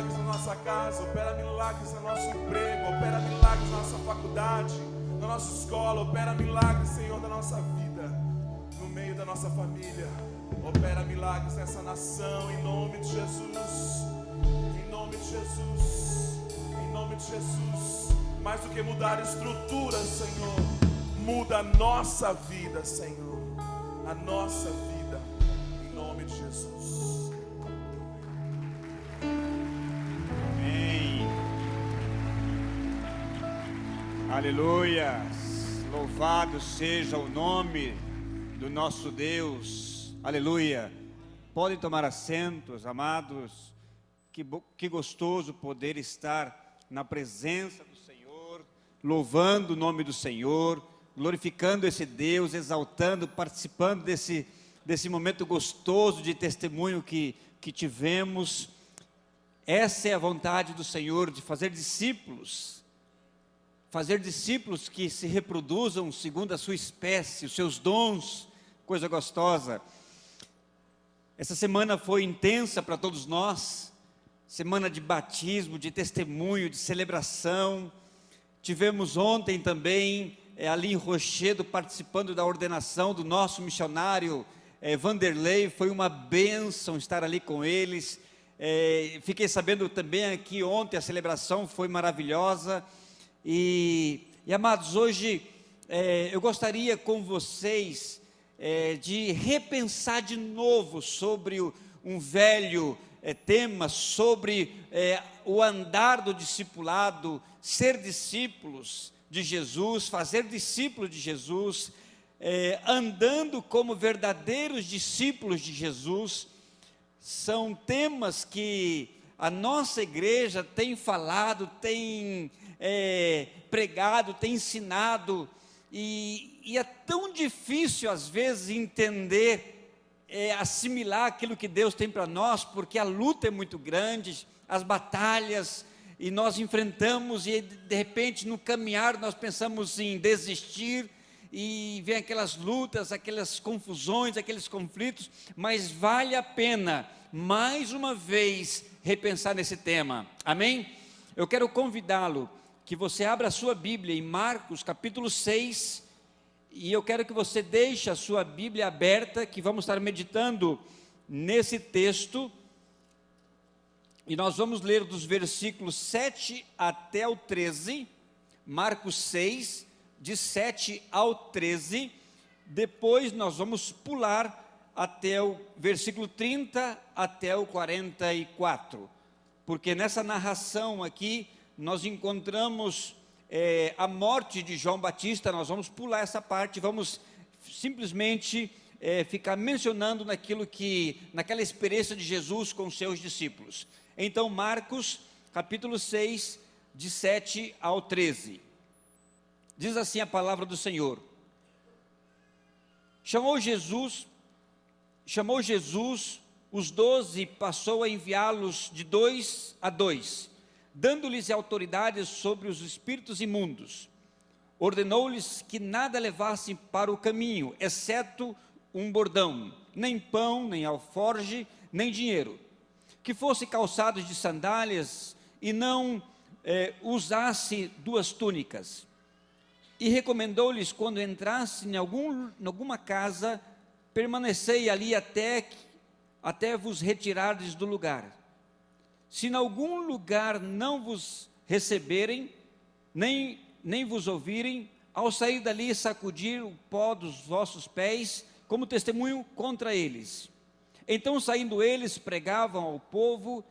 milagres na nossa casa, opera milagres no nosso emprego, opera milagres na nossa faculdade, na nossa escola, opera milagres, Senhor, da nossa vida, no meio da nossa família, opera milagres nessa nação, em nome de Jesus, em nome de Jesus, em nome de Jesus. Mais do que mudar estruturas, Senhor, muda a nossa vida, Senhor, a nossa vida, em nome de Jesus. Amém. Aleluia. Louvado seja o nome do nosso Deus. Aleluia. Podem tomar assentos, amados. Que gostoso poder estar na presença do Senhor, louvando o nome do Senhor, glorificando esse Deus, exaltando, participando desse momento gostoso de testemunho que tivemos. Essa é a vontade do Senhor, de fazer discípulos que se reproduzam segundo a sua espécie, os seus dons, coisa gostosa. Essa semana foi intensa para todos nós, semana de batismo, de testemunho, de celebração. Tivemos ontem também, ali em Rochedo, participando da ordenação do nosso missionário Vanderlei. Foi uma bênção estar ali com eles. Fiquei sabendo também que ontem a celebração foi maravilhosa. E amados, hoje eu gostaria com vocês de repensar de novo sobre um velho tema, sobre o andar do discipulado, ser discípulos de Jesus, fazer discípulos de Jesus, andando como verdadeiros discípulos de Jesus. São temas que a nossa igreja tem falado, tem pregado, tem ensinado, e é tão difícil às vezes entender, assimilar aquilo que Deus tem para nós, porque a luta é muito grande, as batalhas, e nós enfrentamos, e de repente no caminhar nós pensamos em desistir, e vem aquelas lutas, aquelas confusões, aqueles conflitos, mas vale a pena, mais uma vez, repensar nesse tema, amém? Eu quero convidá-lo, que você abra a sua Bíblia em Marcos capítulo 6, e eu quero que você deixe a sua Bíblia aberta, que vamos estar meditando nesse texto, e nós vamos ler dos versículos 7 até o 13, Marcos 6, de 7 ao 13, depois nós vamos pular até o versículo 30 até o 44, porque nessa narração aqui nós encontramos a morte de João Batista. Nós vamos pular essa parte, vamos simplesmente ficar mencionando naquela experiência de Jesus com os seus discípulos. Então Marcos capítulo 6, de 7 ao 13, diz assim a palavra do Senhor: Chamou Jesus os 12 e passou a enviá-los de 2 a 2, dando-lhes autoridade sobre os espíritos imundos. Ordenou-lhes que nada levassem para o caminho, exceto um bordão, nem pão, nem alforge, nem dinheiro, que fossem calçados de sandálias e não usasse 2 túnicas. E recomendou-lhes, quando entrassem em alguma casa, permanecei ali até vos retirardes do lugar. Se em algum lugar não vos receberem, nem vos ouvirem, ao sair dali sacudir o pó dos vossos pés, como testemunho contra eles. Então, saindo eles, pregavam ao povo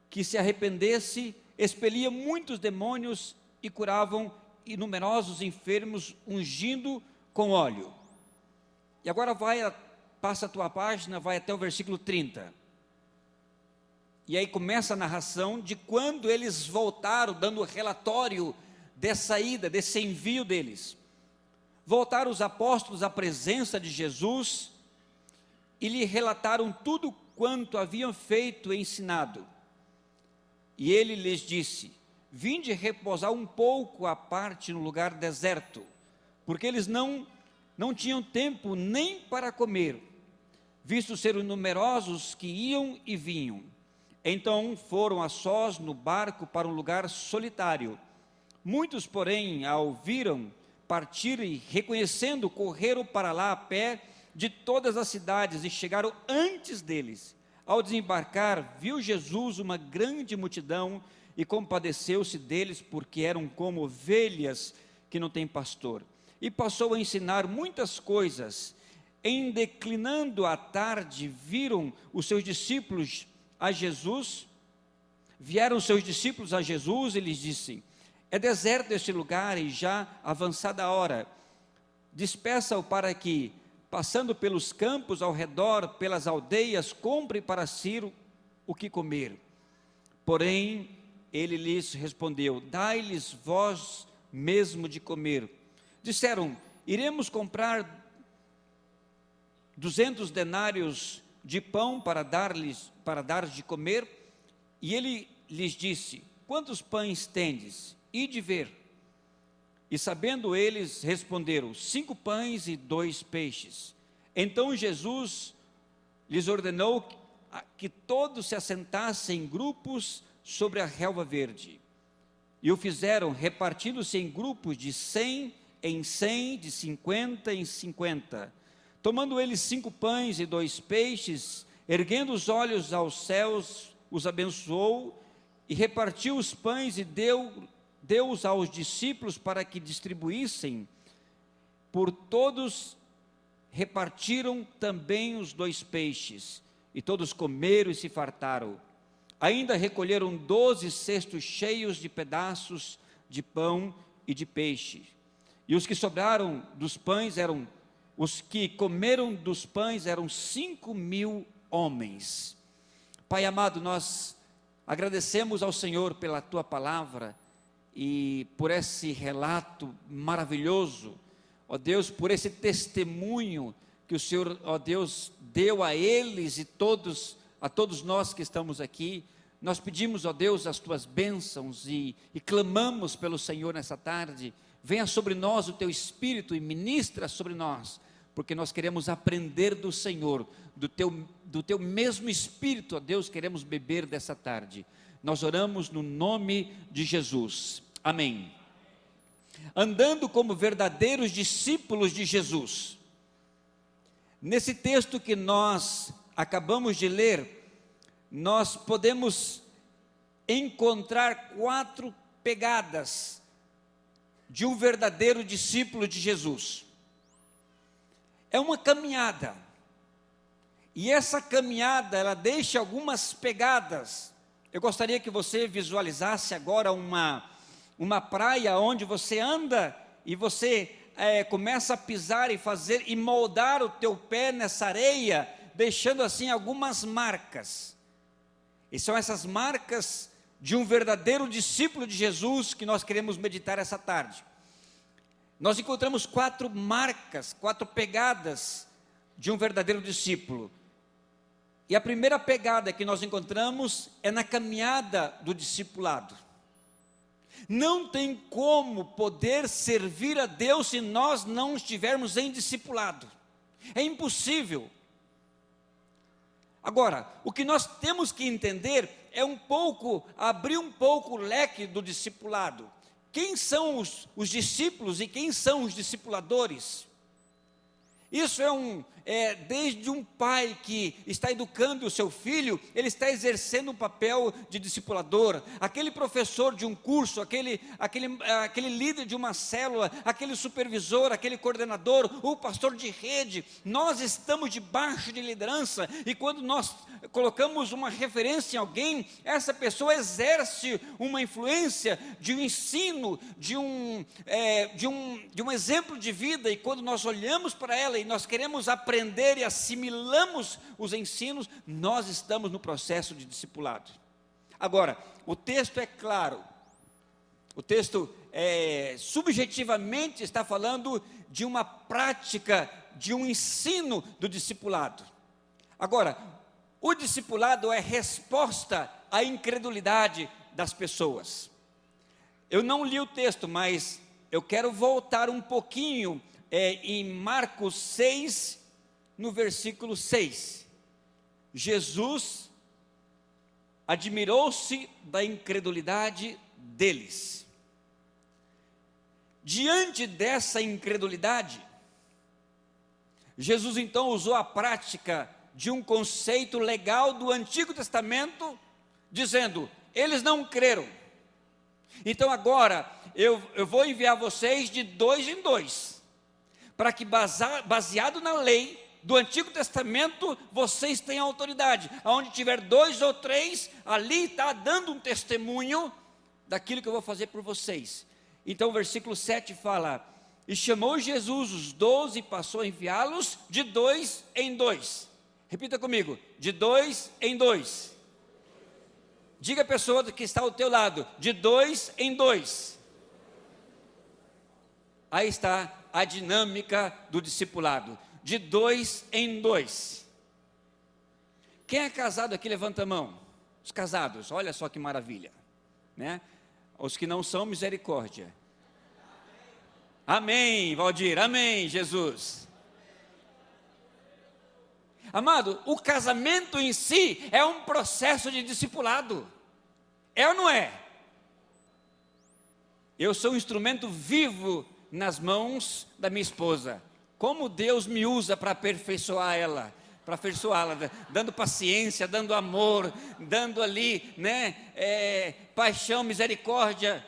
que se arrependesse, expeliam muitos demônios e curavam numerosos enfermos, ungindo com óleo. E agora passa a tua página, vai até o versículo 30. E aí começa a narração de quando eles voltaram, dando relatório dessa ida, desse envio deles. Voltaram os apóstolos à presença de Jesus e lhe relataram tudo quanto haviam feito e ensinado. E ele lhes disse: vinde repousar um pouco à parte no lugar deserto, porque eles não tinham tempo nem para comer, visto serem numerosos que iam e vinham. Então foram a sós no barco para um lugar solitário. Muitos, porém, ao viram partir e, reconhecendo, correram para lá a pé de todas as cidades e chegaram antes deles. Ao desembarcar, viu Jesus uma grande multidão e compadeceu-se deles, porque eram como ovelhas que não têm pastor. E passou a ensinar muitas coisas. Em declinando a tarde, vieram os seus discípulos a Jesus. Vieram os seus discípulos a Jesus e lhes disse: é deserto este lugar e já avançada a hora. Despeça-o para que, passando pelos campos ao redor, pelas aldeias, compre para si o que comer. Porém, ele lhes respondeu: dai-lhes vós mesmo de comer. Disseram: iremos comprar 200 denários de pão para dar de comer. E ele lhes disse: quantos pães tendes? Ide ver. E sabendo eles, responderam: 5 pães e 2 peixes. Então Jesus lhes ordenou que todos se assentassem em grupos sobre a relva verde. E o fizeram, repartindo-se em grupos de 100 em 100, de 50 em 50. Tomando eles 5 pães e 2 peixes, erguendo os olhos aos céus, os abençoou e repartiu os pães e deu-os aos discípulos para que distribuíssem. Por todos repartiram também os 2 peixes, e todos comeram e se fartaram. Ainda recolheram 12 cestos cheios de pedaços de pão e de peixe. E os que sobraram dos pães os que comeram dos pães eram 5.000 homens. Pai amado, nós agradecemos ao Senhor pela Tua palavra e por esse relato maravilhoso, ó Deus, por esse testemunho que o Senhor, ó Deus, deu a eles e a todos nós que estamos aqui. Nós pedimos, ó Deus, as Tuas bênçãos e clamamos pelo Senhor nessa tarde. Venha sobre nós o Teu Espírito e ministra sobre nós, porque nós queremos aprender do Senhor, do Teu mesmo Espírito, ó Deus, queremos beber dessa tarde. Nós oramos no nome de Jesus. Amém. Andando como verdadeiros discípulos de Jesus. Nesse texto que nós acabamos de ler, nós podemos encontrar 4 pegadas de um verdadeiro discípulo de Jesus. É uma caminhada, e essa caminhada, ela deixa algumas pegadas. Eu gostaria que você visualizasse agora uma praia onde você anda, e você começa a pisar e fazer, e moldar o teu pé nessa areia, deixando assim algumas marcas. E são essas marcas de um verdadeiro discípulo de Jesus que nós queremos meditar essa tarde. Nós encontramos 4 marcas, 4 pegadas de um verdadeiro discípulo. E a primeira pegada que nós encontramos é na caminhada do discipulado. Não tem como poder servir a Deus se nós não estivermos em discipulado. É impossível. Agora, o que nós temos que entender é abrir um pouco o leque do discipulado. Quem são os discípulos e quem são os discipuladores? Isso é desde um pai que está educando o seu filho, ele está exercendo o papel de discipulador. Aquele professor de um curso, aquele líder de uma célula, aquele supervisor, aquele coordenador, o pastor de rede, nós estamos debaixo de liderança, e quando nós colocamos uma referência em alguém, essa pessoa exerce uma influência de um ensino, de um exemplo de vida, e quando nós olhamos para ela e nós queremos aprender e assimilamos os ensinos, nós estamos no processo de discipulado. Agora, o texto é claro, o texto subjetivamente está falando de uma prática, de um ensino do discipulado. Agora, o discipulado é resposta à incredulidade das pessoas. Eu não li o texto, mas eu quero voltar um pouquinho em Marcos 6, no versículo 6. Jesus admirou-se da incredulidade deles. Diante dessa incredulidade, Jesus então usou a prática de um conceito legal do Antigo Testamento, dizendo: eles não creram. Então agora eu vou enviar vocês de 2 em 2, para que baseado na lei do Antigo Testamento, vocês tenham autoridade. Aonde tiver 2 ou 3, ali está dando um testemunho daquilo que eu vou fazer por vocês. Então o versículo 7 fala: e chamou Jesus os 12 e passou a enviá-los de 2 em 2. Repita comigo: de 2 em 2. Diga a pessoa que está ao teu lado: de 2 em 2. Aí está a dinâmica do discipulado, de 2 em 2. Quem é casado aqui, levanta a mão. Os casados, olha só que maravilha, né? Os que não são, misericórdia. Amém, Valdir, amém, Jesus. Amado, o casamento em si é um processo de discipulado. É ou não é? Eu sou um instrumento vivo nas mãos da minha esposa. Como Deus me usa para aperfeiçoar ela. para afeiçoá-la, dando paciência, dando amor, dando ali, né, paixão, misericórdia.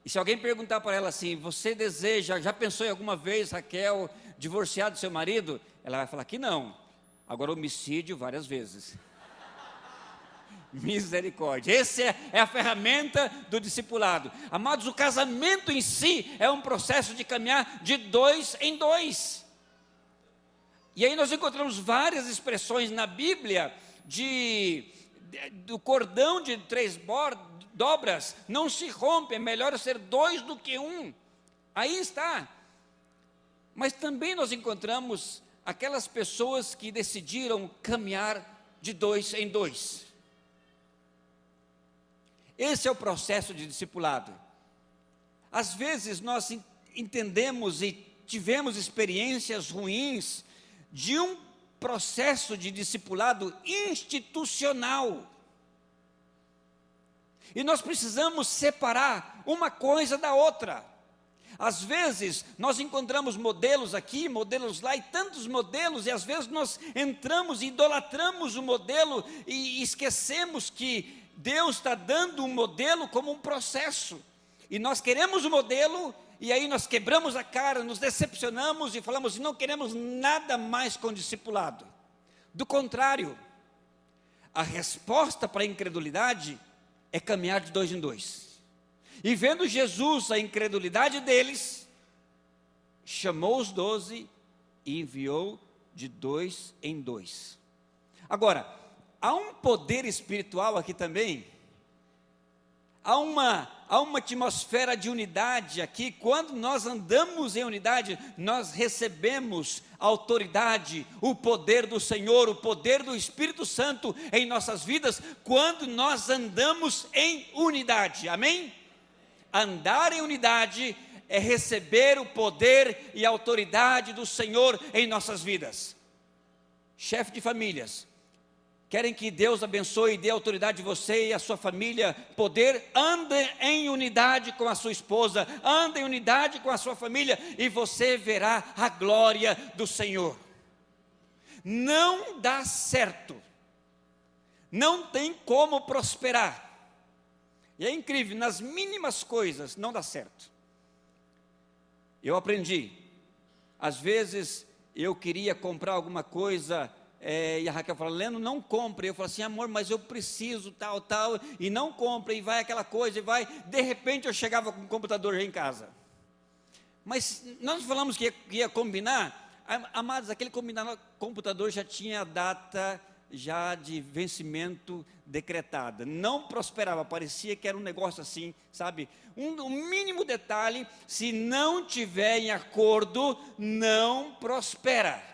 E se alguém perguntar para ela assim, você deseja, já pensou em alguma vez, Raquel, divorciar do seu marido? Ela vai falar que não. Agora, homicídio várias vezes. Misericórdia. Essa é a ferramenta do discipulado. Amados, o casamento em si é um processo de caminhar de 2 em 2. E aí nós encontramos várias expressões na Bíblia do cordão de 3 dobras, não se rompe, é melhor ser 2 do que 1. Aí está. Mas também nós encontramos aquelas pessoas que decidiram caminhar de 2 em 2. Esse é o processo de discipulado. Às vezes nós entendemos e tivemos experiências ruins de um processo de discipulado institucional. E nós precisamos separar uma coisa da outra. Às vezes nós encontramos modelos aqui, modelos lá e tantos modelos, e às vezes nós entramos e idolatramos o modelo e esquecemos que Deus está dando um modelo como um processo. E nós queremos o modelo, e aí nós quebramos a cara, nos decepcionamos e falamos, não queremos nada mais com discipulado. Do contrário, a resposta para a incredulidade é caminhar de 2 em 2. E vendo Jesus a incredulidade deles, chamou os 12 e enviou de 2 em 2. Agora, há um poder espiritual aqui também. Há uma atmosfera de unidade aqui. Quando nós andamos em unidade, nós recebemos a autoridade, o poder do Senhor, o poder do Espírito Santo em nossas vidas, quando nós andamos em unidade, amém? Andar em unidade é receber o poder e a autoridade do Senhor em nossas vidas. Chefe de famílias, querem que Deus abençoe e dê autoridade a você e a sua família, poder, anda em unidade com a sua esposa, anda em unidade com a sua família, e você verá a glória do Senhor. Não dá certo, não tem como prosperar, e é incrível, nas mínimas coisas não dá certo. Eu aprendi, às vezes eu queria comprar alguma coisa, e a Raquel fala, Leno, não compre. Eu falo assim, amor, mas eu preciso, tal, e não compre, e vai aquela coisa, e vai. De repente eu chegava com o computador já em casa. Mas nós falamos que ia combinar, amados, aquele computador já tinha a data já de vencimento decretada, não prosperava, parecia que era um negócio assim, sabe, um mínimo detalhe, se não tiver em acordo, não prospera.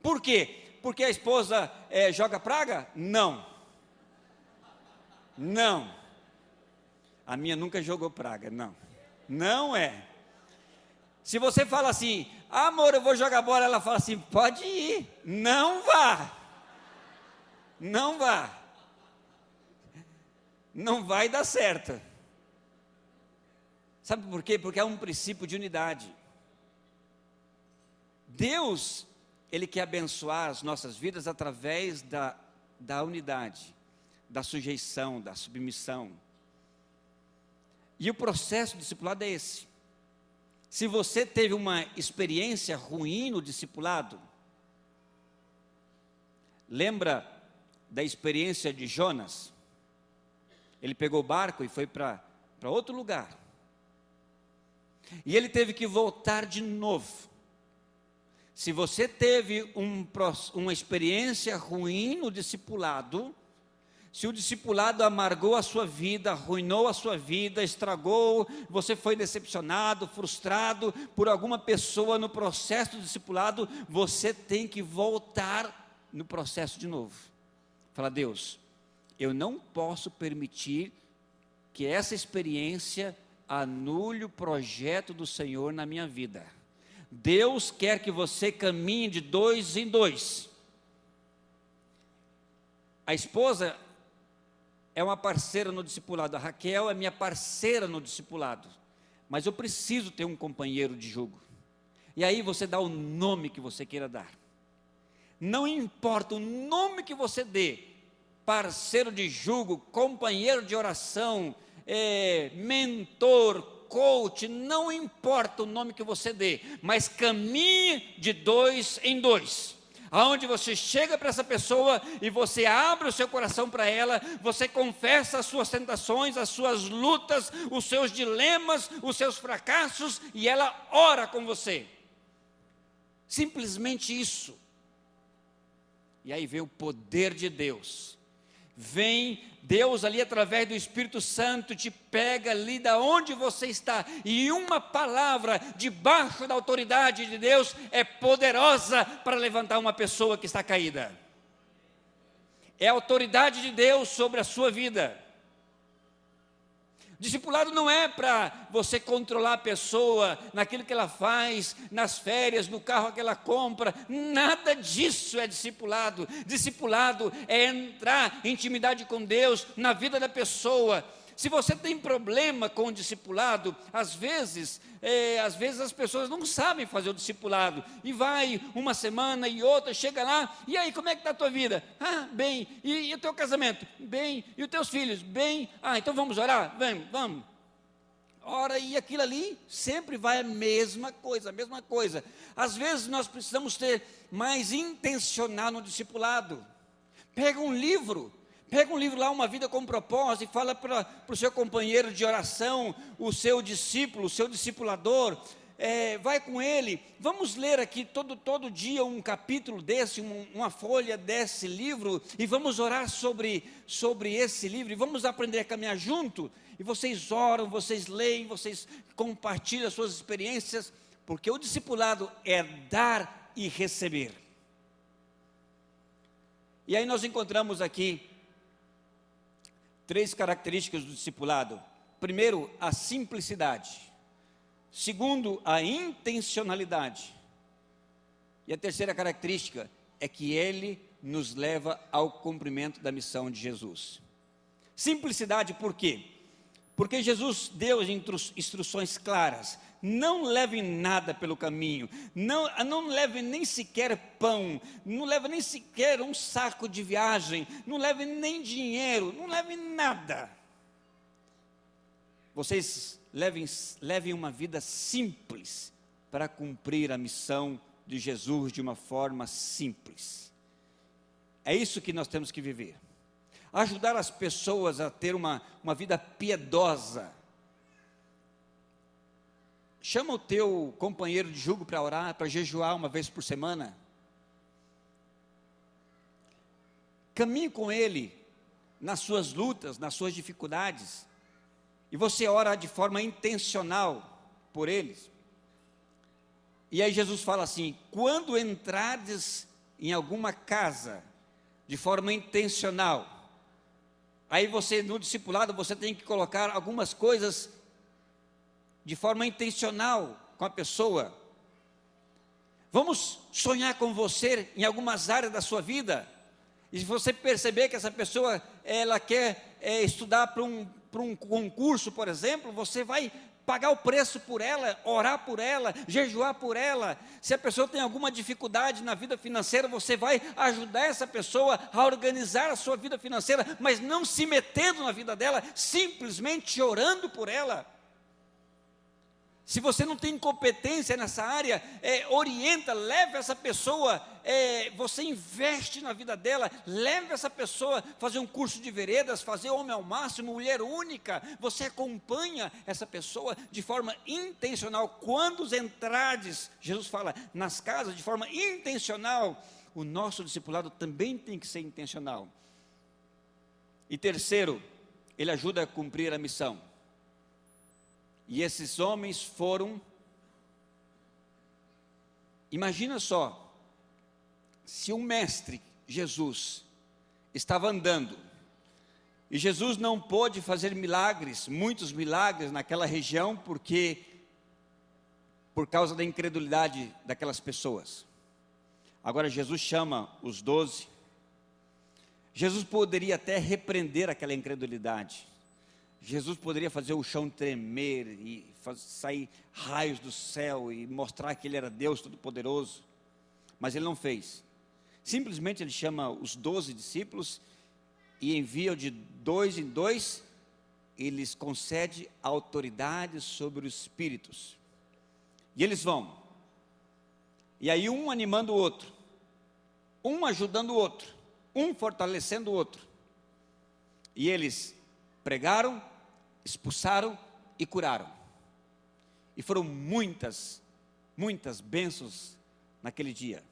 Por quê? Porque a esposa joga praga? Não. Não. A minha nunca jogou praga, não. Não é. Se você fala assim, amor, eu vou jogar bola, ela fala assim, pode ir. Não vá. Não vá. Não vai dar certo. Sabe por quê? Porque é um princípio de unidade. Deus, Ele quer abençoar as nossas vidas através da unidade, da sujeição, da submissão. E o processo do discipulado é esse. Se você teve uma experiência ruim no discipulado, lembra da experiência de Jonas? Ele pegou o barco e foi para outro lugar. E ele teve que voltar de novo. Se você teve uma experiência ruim no discipulado, se o discipulado amargou a sua vida, arruinou a sua vida, estragou, você foi decepcionado, frustrado por alguma pessoa no processo do discipulado, você tem que voltar no processo de novo. Fala, Deus, eu não posso permitir que essa experiência anule o projeto do Senhor na minha vida. Deus quer que você caminhe de 2 em 2. A esposa é uma parceira no discipulado, a Raquel é minha parceira no discipulado, mas eu preciso ter um companheiro de jugo. E aí você dá o nome que você queira dar. não importa o nome que você dê, parceiro de jugo, companheiro de oração, mentor, coach, não importa o nome que você dê, mas caminhe de 2 em 2. Aonde você chega para essa pessoa e você abre o seu coração para ela, você confessa as suas tentações, as suas lutas, os seus dilemas, os seus fracassos, e ela ora com você. Simplesmente isso. E aí vem o poder de Deus. Vem Deus ali através do Espírito Santo, te pega ali da onde você está, e uma palavra debaixo da autoridade de Deus é poderosa para levantar uma pessoa que está caída. É a autoridade de Deus sobre a sua vida. Discipulado não é para você controlar a pessoa naquilo que ela faz, nas férias, no carro que ela compra. Nada disso é discipulado. Discipulado é entrar em intimidade com Deus na vida da pessoa. Se você tem problema com o discipulado, às vezes as pessoas não sabem fazer o discipulado, e vai uma semana e outra, chega lá, e aí, como é que está a tua vida? Ah, bem, e o teu casamento? Bem, e os teus filhos? Bem, então vamos orar? Vamos. Ora, e aquilo ali sempre vai a mesma coisa. Às vezes nós precisamos ser mais intencional no discipulado. Pega um livro lá, Uma Vida com Propósito, e fala para o seu companheiro de oração, o seu discípulo, o seu discipulador, vai com ele, vamos ler aqui todo dia um capítulo desse, uma folha desse livro, e vamos orar sobre esse livro, e vamos aprender a caminhar junto, e vocês oram, vocês leem, vocês compartilham as suas experiências, porque o discipulado é dar e receber. E aí nós encontramos aqui 3 características do discipulado. Primeiro, a simplicidade. Segundo, a intencionalidade. E a terceira característica é que ele nos leva ao cumprimento da missão de Jesus. Simplicidade por quê? Porque Jesus deu instruções claras. Não leve nada pelo caminho, não leve nem sequer pão, não leve nem sequer um saco de viagem, não leve nem dinheiro, não leve nada. Vocês levem uma vida simples para cumprir a missão de Jesus de uma forma simples. É isso que nós temos que viver. Ajudar as pessoas a ter uma vida piedosa. Chama o teu companheiro de jugo para orar, para jejuar uma vez por semana. Caminhe com ele nas suas lutas, nas suas dificuldades. E você ora de forma intencional por eles. E aí Jesus fala assim: quando entrardes em alguma casa de forma intencional, aí você, no discipulado, você tem que colocar algumas coisas de forma intencional com a pessoa. Vamos sonhar com você em algumas áreas da sua vida, e se você perceber que essa pessoa ela quer estudar para um concurso, por exemplo, você vai pagar o preço por ela, orar por ela, jejuar por ela. Se a pessoa tem alguma dificuldade na vida financeira, você vai ajudar essa pessoa a organizar a sua vida financeira, mas não se metendo na vida dela, simplesmente orando por ela. Se você não tem competência nessa área, orienta, leve essa pessoa, você investe na vida dela, leve essa pessoa a fazer um curso de veredas, fazer Homem ao Máximo, Mulher Única, você acompanha essa pessoa de forma intencional. Quando entrardes, Jesus fala, nas casas, de forma intencional, o nosso discipulado também tem que ser intencional. E terceiro, ele ajuda a cumprir a missão. E esses homens foram, imagina só, se o mestre Jesus estava andando, e Jesus não pôde fazer milagres, muitos milagres naquela região, por causa da incredulidade daquelas pessoas. Agora Jesus chama os 12, Jesus poderia até repreender aquela incredulidade, Jesus poderia fazer o chão tremer e sair raios do céu e mostrar que ele era Deus Todo-Poderoso, mas ele não fez. Simplesmente ele chama os 12 discípulos e envia de 2 em 2, e lhes concede autoridade sobre os espíritos. E eles vão. E aí um animando o outro, um ajudando o outro, um fortalecendo o outro. E eles pregaram, expulsaram e curaram. E foram muitas bênçãos naquele dia.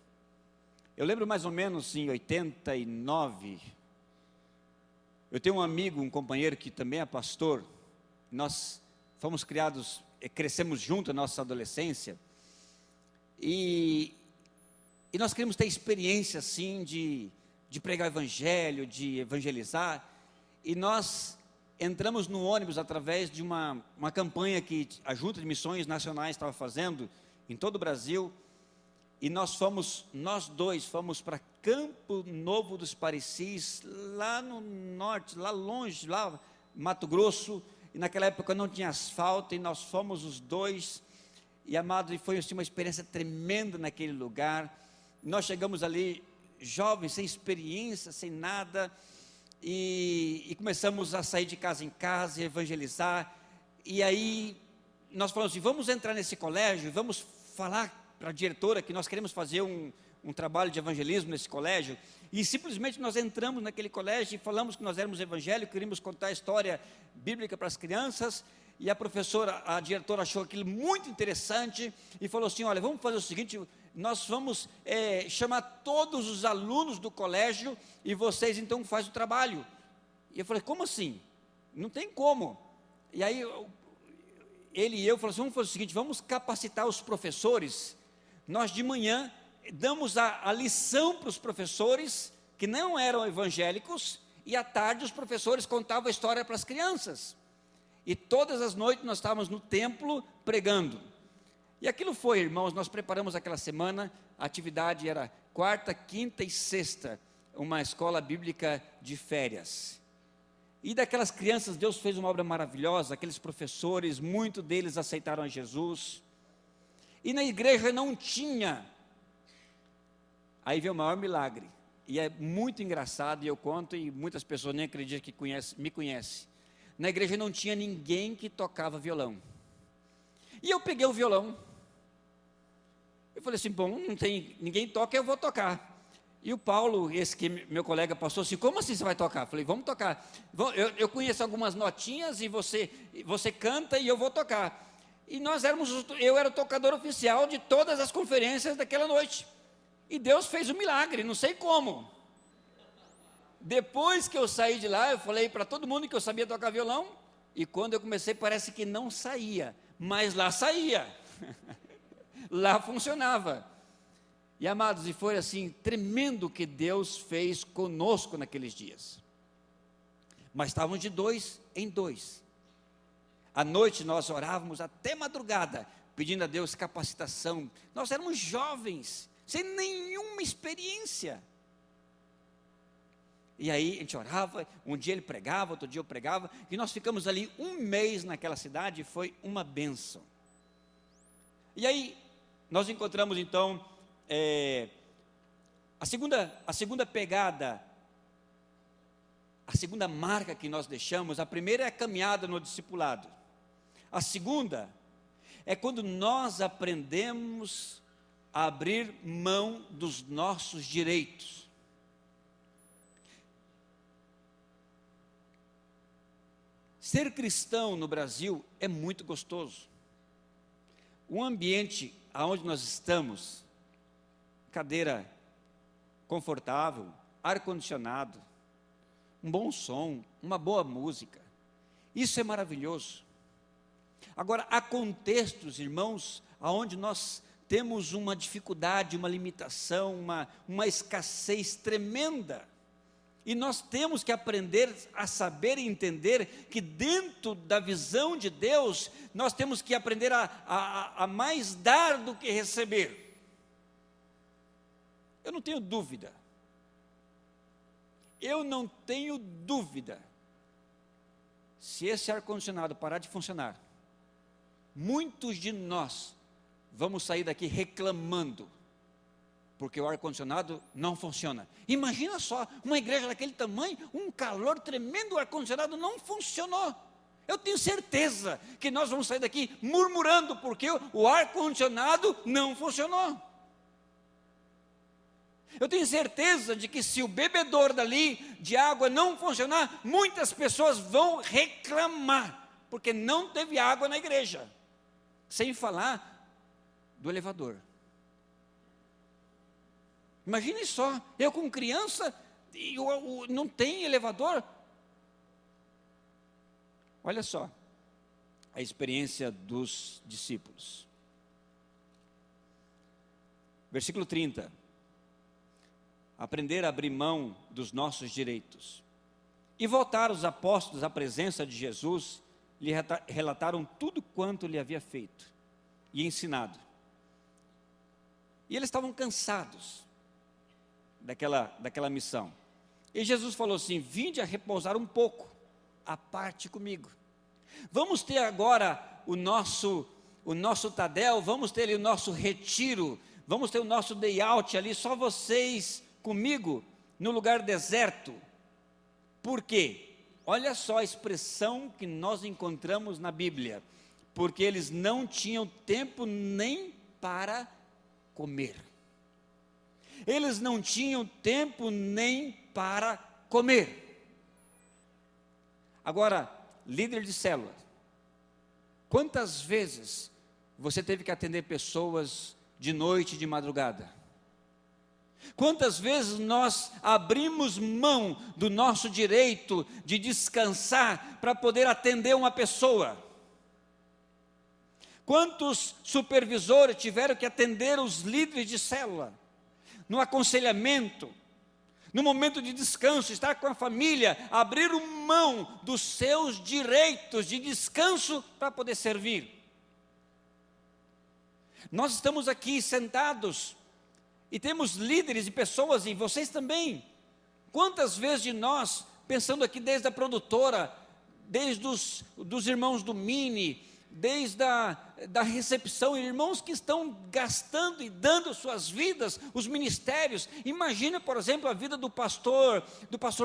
Eu lembro mais ou menos em 89, eu tenho um amigo, um companheiro que também é pastor. Nós fomos criados, crescemos juntos na nossa adolescência. E nós queríamos ter experiência assim de pregar o evangelho, de evangelizar. E nós entramos no ônibus através de uma campanha que a Junta de Missões Nacionais estava fazendo em todo o Brasil. E nós dois fomos para Campo Novo dos Parecis, lá no norte, lá longe, lá Mato Grosso. E naquela época não tinha asfalto, e nós fomos os dois. E amado, foi assim, uma experiência tremenda naquele lugar. Nós chegamos ali, jovens, sem experiência, sem nada, e começamos a sair de casa em casa, evangelizar. E aí nós falamos assim, vamos entrar nesse colégio, vamos falar para a diretora que nós queremos fazer um trabalho de evangelismo nesse colégio. E simplesmente nós entramos naquele colégio e falamos que nós éramos evangélicos, queríamos contar a história bíblica para as crianças. E a diretora achou aquilo muito interessante e falou assim, olha, vamos fazer o seguinte, nós vamos chamar todos os alunos do colégio e vocês então fazem o trabalho. E eu falei, como assim? Não tem como. E aí ele e eu falamos assim, vamos fazer o seguinte, vamos capacitar os professores. Nós de manhã damos a lição para os professores que não eram evangélicos, e à tarde os professores contavam a história para as crianças. E todas as noites nós estávamos no templo pregando. E aquilo foi, irmãos, nós preparamos aquela semana, a atividade era quarta, quinta e sexta, uma escola bíblica de férias. E daquelas crianças, Deus fez uma obra maravilhosa, aqueles professores, muitos deles aceitaram a Jesus. E na igreja não tinha. Aí veio o maior milagre. E é muito engraçado, e eu conto, e muitas pessoas nem acreditam que me conhecem. Na igreja não tinha ninguém que tocava violão. E eu peguei o violão. Eu falei assim, bom, não tem, ninguém toca, eu vou tocar. E o Paulo, esse que meu colega passou assim, como assim você vai tocar? Eu falei, vamos tocar. Eu conheço algumas notinhas e você canta e eu vou tocar. E eu era o tocador oficial de todas as conferências daquela noite. E Deus fez um milagre, não sei como. Depois que eu saí de lá, eu falei para todo mundo que eu sabia tocar violão, e quando eu comecei parece que não saía, mas lá saía, lá funcionava. E amados, e foi assim, tremendo o que Deus fez conosco naqueles dias. Mas estávamos de 2 em 2. À noite nós orávamos até madrugada, pedindo a Deus capacitação. Nós éramos jovens, sem nenhuma experiência. E aí a gente orava, um dia ele pregava, outro dia eu pregava, e nós ficamos ali 1 mês naquela cidade, e foi uma bênção. E aí nós encontramos então a segunda pegada, a segunda marca que nós deixamos. A primeira é a caminhada no discipulado. A segunda é quando nós aprendemos a abrir mão dos nossos direitos. Ser cristão no Brasil é muito gostoso. O ambiente aonde nós estamos, cadeira confortável, ar-condicionado, um bom som, uma boa música, isso é maravilhoso. Agora, há contextos, irmãos, aonde nós temos uma dificuldade, uma limitação, uma escassez tremenda. E nós temos que aprender a saber e entender que dentro da visão de Deus, nós temos que aprender a mais dar do que receber. Eu não tenho dúvida. Se esse ar-condicionado parar de funcionar, muitos de nós vamos sair daqui reclamando. porque o ar-condicionado não funciona. Imagina só, uma igreja daquele tamanho, um calor tremendo, o ar-condicionado não funcionou. Eu tenho certeza que nós vamos sair daqui murmurando, porque o ar-condicionado não funcionou. Eu tenho certeza de que se o bebedor dali de água não funcionar, muitas pessoas vão reclamar, porque não teve água na igreja. Sem falar do elevador. Imagine só, eu com criança, e não tem elevador. Olha só, a experiência dos discípulos. Versículo 30. Aprender a abrir mão dos nossos direitos. E voltaram os apóstolos à presença de Jesus, lhe relataram tudo quanto lhe havia feito e ensinado. E eles estavam cansados daquela missão. E Jesus falou assim: vinde a repousar um pouco, à parte comigo. Vamos ter agora o nosso Tadel, vamos ter ali o nosso retiro, vamos ter o nosso day out ali, só vocês comigo, no lugar deserto. Por quê? Olha só a expressão que nós encontramos na Bíblia. Porque eles não tinham tempo nem para comer. Eles não tinham tempo nem para comer. Agora, líder de célula, quantas vezes você teve que atender pessoas de noite e de madrugada? Quantas vezes nós abrimos mão do nosso direito de descansar para poder atender uma pessoa? Quantos supervisores tiveram que atender os líderes de célula? No aconselhamento, no momento de descanso, estar com a família, abrir mão dos seus direitos de descanso para poder servir. Nós estamos aqui sentados e temos líderes e pessoas, e vocês também. Quantas vezes de nós, pensando aqui desde a produtora, desde dos irmãos do Mini, desde da recepção, irmãos que estão gastando e dando suas vidas, os ministérios. Imagina, por exemplo, a vida do pastor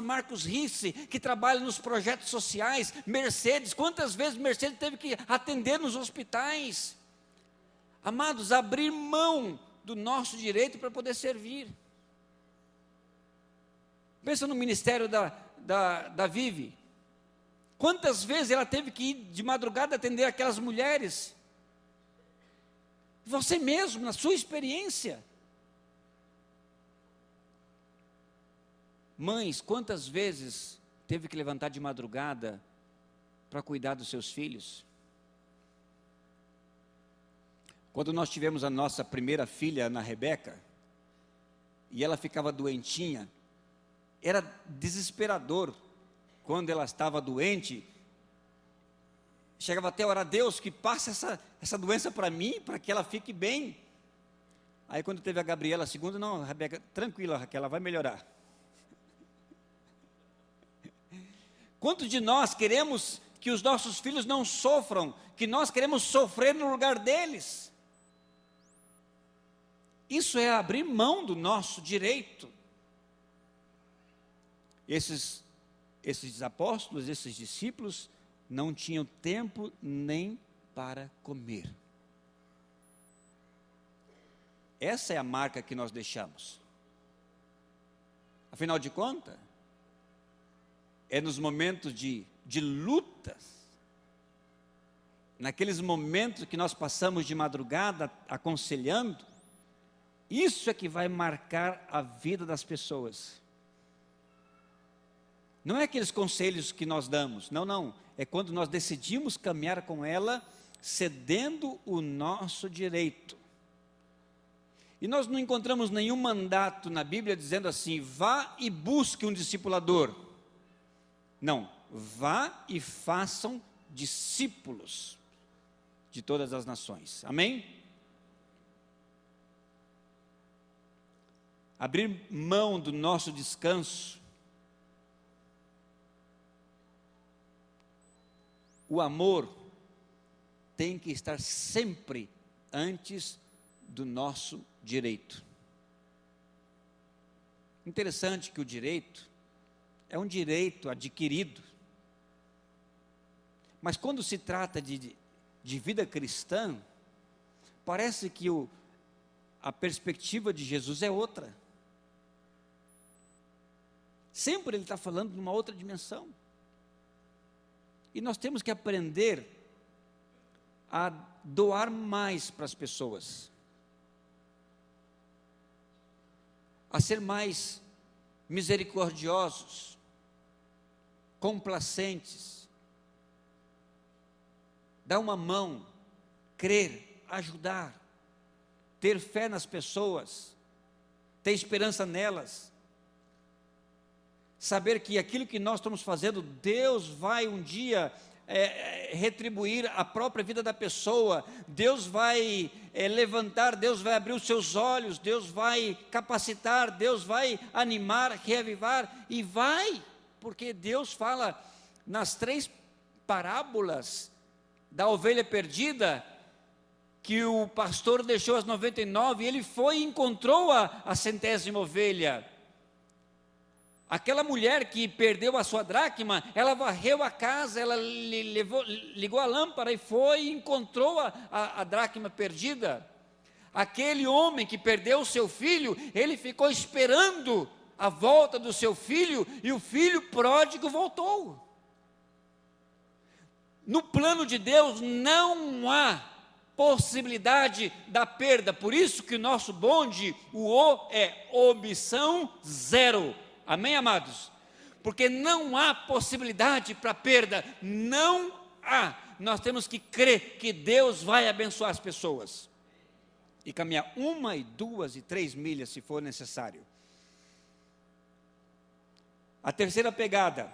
Marcos Risse, que trabalha nos projetos sociais. Mercedes, quantas vezes Mercedes teve que atender nos hospitais? Amados, abrir mão do nosso direito para poder servir. Pensa no ministério da Vivi. Quantas vezes ela teve que ir de madrugada atender aquelas mulheres? Você mesmo, na sua experiência. Mães, quantas vezes teve que levantar de madrugada para cuidar dos seus filhos? Quando nós tivemos a nossa primeira filha, Ana Rebeca, e ela ficava doentinha, era desesperador. Quando ela estava doente, chegava até a orar: Deus, que passe essa doença para mim, para que ela fique bem. Aí quando teve a Gabriela, a segunda, não, Rebeca, tranquila, Raquel, ela vai melhorar. Quantos de nós queremos que os nossos filhos não sofram, que nós queremos sofrer no lugar deles? Isso é abrir mão do nosso direito. Esses apóstolos, esses discípulos, não tinham tempo nem para comer. Essa é a marca que nós deixamos. Afinal de contas, é nos momentos de lutas, naqueles momentos que nós passamos de madrugada aconselhando, isso é que vai marcar a vida das pessoas. Não é aqueles conselhos que nós damos, não. É quando nós decidimos caminhar com ela, cedendo o nosso direito. E nós não encontramos nenhum mandato na Bíblia dizendo assim: vá e busque um discipulador. Não, vá e façam discípulos de todas as nações. Amém? Abrir mão do nosso descanso. O amor tem que estar sempre antes do nosso direito. Interessante que o direito é um direito adquirido. Mas quando se trata de vida cristã, parece que a perspectiva de Jesus é outra. Sempre ele está falando numa outra dimensão. E nós temos que aprender a doar mais para as pessoas, a ser mais misericordiosos, complacentes, dar uma mão, crer, ajudar, ter fé nas pessoas, ter esperança nelas, saber que aquilo que nós estamos fazendo, Deus vai um dia retribuir a própria vida da pessoa, Deus vai levantar, Deus vai abrir os seus olhos, Deus vai capacitar, Deus vai animar, reavivar, e vai, porque Deus fala nas 3 parábolas da ovelha perdida, que o pastor deixou as 99, e ele foi e encontrou a 100ª ovelha. Aquela mulher que perdeu a sua dracma, ela varreu a casa, ela ligou a lâmpada e foi e encontrou a dracma perdida. Aquele homem que perdeu o seu filho, ele ficou esperando a volta do seu filho, e o filho pródigo voltou. No plano de Deus não há possibilidade da perda, por isso que o nosso bonde, é omissão zero. Amém, amados? Porque não há possibilidade para perda, não há. Nós temos que crer que Deus vai abençoar as pessoas e caminhar 1, 2 e 3 milhas se for necessário. A terceira pegada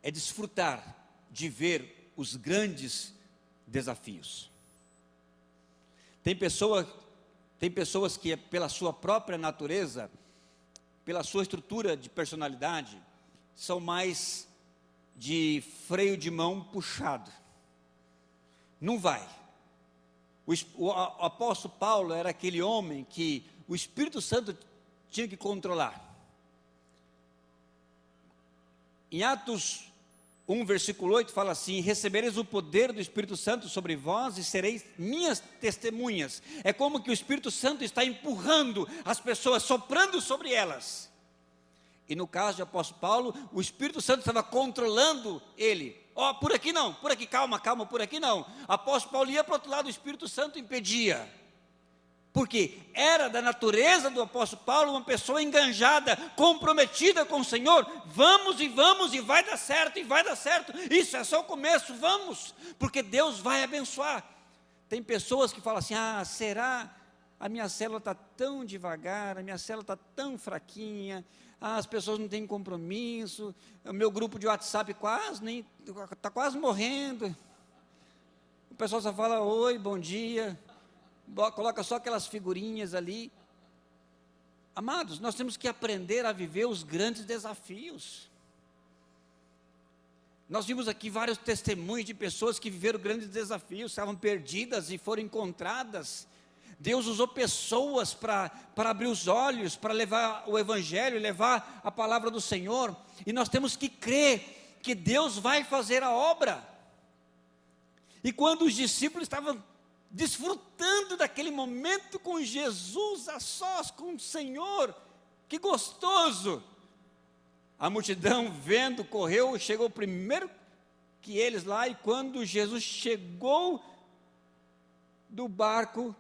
é desfrutar de ver os grandes desafios. Tem pessoas que, pela sua própria natureza, pela sua estrutura de personalidade, são mais de freio de mão puxado. Não vai. O apóstolo Paulo era aquele homem que o Espírito Santo tinha que controlar. Em Atos 1, versículo 8, fala assim: recebereis o poder do Espírito Santo sobre vós e sereis minhas testemunhas. É como que o Espírito Santo está empurrando as pessoas, soprando sobre elas. E no caso do apóstolo Paulo, o Espírito Santo estava controlando ele. Por aqui não, por aqui, calma, por aqui não. O apóstolo Paulo ia para o outro lado, o Espírito Santo impedia. Porque era da natureza do apóstolo Paulo uma pessoa enganjada, comprometida com o Senhor. Vamos, e vai dar certo, isso é só o começo, vamos, porque Deus vai abençoar. Tem pessoas que falam assim: será? A minha célula está tão devagar, a minha célula está tão fraquinha, as pessoas não têm compromisso, o meu grupo de WhatsApp está quase morrendo, o pessoal só fala oi, bom dia, coloca só aquelas figurinhas ali. Amados, nós temos que aprender a viver os grandes desafios. Nós vimos aqui vários testemunhos de pessoas que viveram grandes desafios, estavam perdidas e foram encontradas. Deus usou pessoas para abrir os olhos, para levar o Evangelho, levar a palavra do Senhor, e nós temos que crer que Deus vai fazer a obra. E quando os discípulos estavam desfrutando daquele momento com Jesus, a sós com o Senhor, que gostoso! A multidão vendo, correu, chegou primeiro que eles lá, e quando Jesus chegou do barco,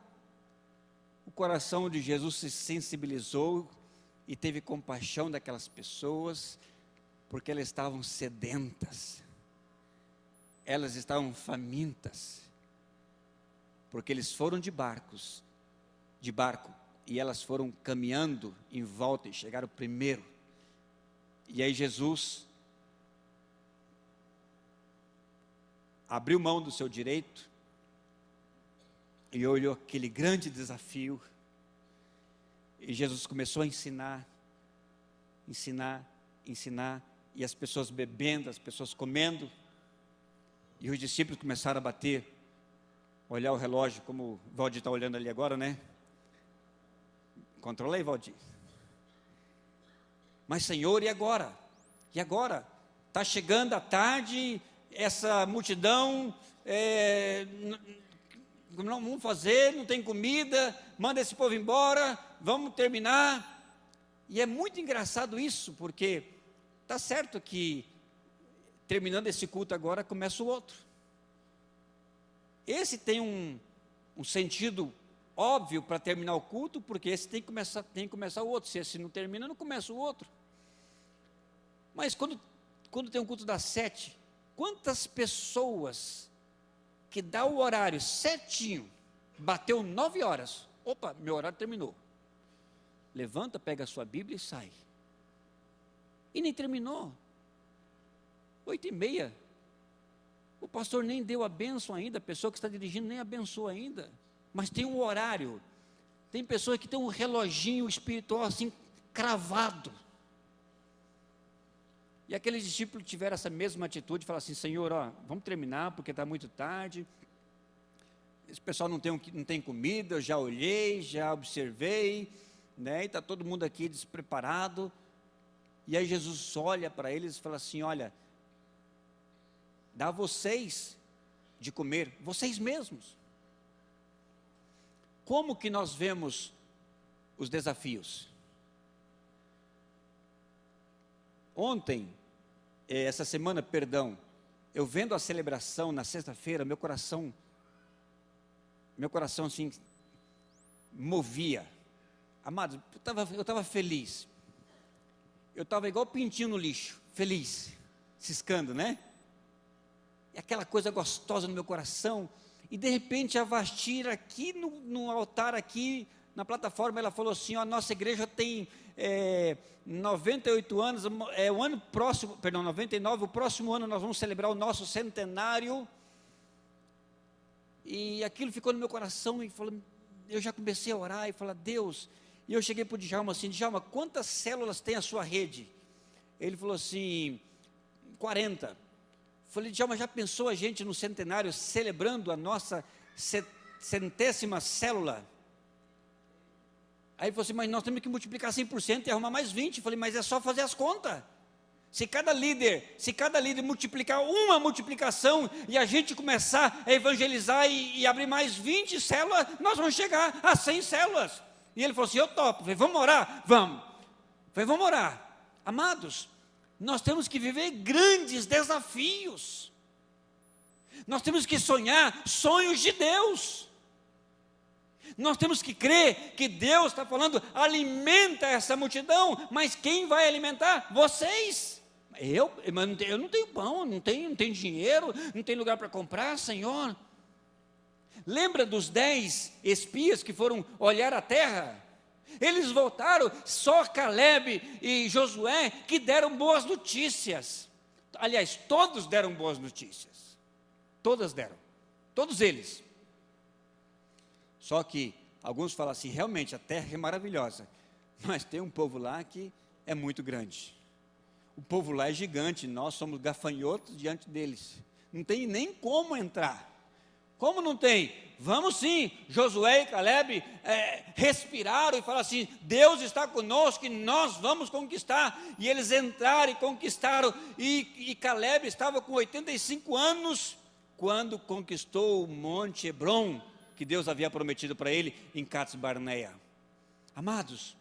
o coração de Jesus se sensibilizou e teve compaixão daquelas pessoas, porque elas estavam sedentas, elas estavam famintas, porque eles foram de barco, e elas foram caminhando em volta e chegaram primeiro. E aí Jesus abriu mão do seu direito e olhou aquele grande desafio, e Jesus começou a ensinar, e as pessoas bebendo, as pessoas comendo, e os discípulos começaram a bater, olhar o relógio, como o Valdir está olhando ali agora, né? Controla aí, Valdir. Mas, Senhor, e agora? E agora? Está chegando a tarde, essa multidão, não vamos fazer, não tem comida, manda esse povo embora, vamos terminar. E é muito engraçado isso, porque está certo que, terminando esse culto agora, começa o outro. Esse tem um sentido óbvio para terminar o culto, porque esse tem que começar o outro. Se esse não termina, não começa o outro. Mas quando tem um culto das 7, quantas pessoas que dá o horário certinho, bateu 9 horas, opa, meu horário terminou. Levanta, pega a sua Bíblia e sai. E nem terminou. 8h30. O pastor nem deu a bênção ainda, a pessoa que está dirigindo nem abençoou ainda. Mas tem um horário. Tem pessoas que têm um reloginho espiritual assim, cravado. E aqueles discípulos tiveram essa mesma atitude, falaram assim, Senhor, vamos terminar, porque está muito tarde. Esse pessoal não tem comida, eu já olhei, já observei, né? E está todo mundo aqui despreparado. E aí Jesus olha para eles e fala assim, olha, dá a vocês de comer, vocês mesmos. Como que nós vemos os desafios? Essa semana, eu vendo a celebração na sexta-feira, meu coração assim, movia. Amados, eu estava feliz. Eu estava igual pintinho no lixo, feliz, ciscando, né? E aquela coisa gostosa no meu coração. E de repente a Vastira aqui no altar, aqui na plataforma, ela falou assim, a nossa igreja tem 98 anos, o ano próximo, perdão, 99, o próximo ano nós vamos celebrar o nosso centenário. E aquilo ficou no meu coração, e eu já comecei a orar e falar, Deus, e eu cheguei para o Djalma assim, Djalma, quantas células tem a sua rede? Ele falou assim, 40. Falei, Djalma, já pensou a gente no centenário celebrando a nossa 100ª célula? Aí ele falou assim, mas nós temos que multiplicar 100% e arrumar mais 20. Falei, mas é só fazer as contas. Se cada líder multiplicar uma multiplicação e a gente começar a evangelizar e abrir mais 20 células, nós vamos chegar a 100 células. E ele falou assim, eu topo. Falei, vamos orar? Vamos. Falei, vamos orar. Amados, nós temos que viver grandes desafios. Nós temos que sonhar sonhos de Deus. Nós temos que crer que Deus está falando, alimenta essa multidão, mas quem vai alimentar? Vocês. Eu não tenho pão, não tenho dinheiro, não tenho lugar para comprar, Senhor. Lembra dos 10 espias que foram olhar a terra? Eles voltaram, só Caleb e Josué que deram boas notícias. Aliás, todos deram boas notícias. Todas deram. Todos eles. Só que alguns falam assim, realmente a terra é maravilhosa, mas tem um povo lá que é muito grande. O povo lá é gigante, nós somos gafanhotos diante deles. Não tem nem como entrar. Como não tem? Vamos sim. Josué e Caleb respiraram e falaram assim, Deus está conosco e nós vamos conquistar. E eles entraram e conquistaram. E Caleb estava com 85 anos quando conquistou o Monte Hebron, que Deus havia prometido para ele em Cades Barneia. Amados,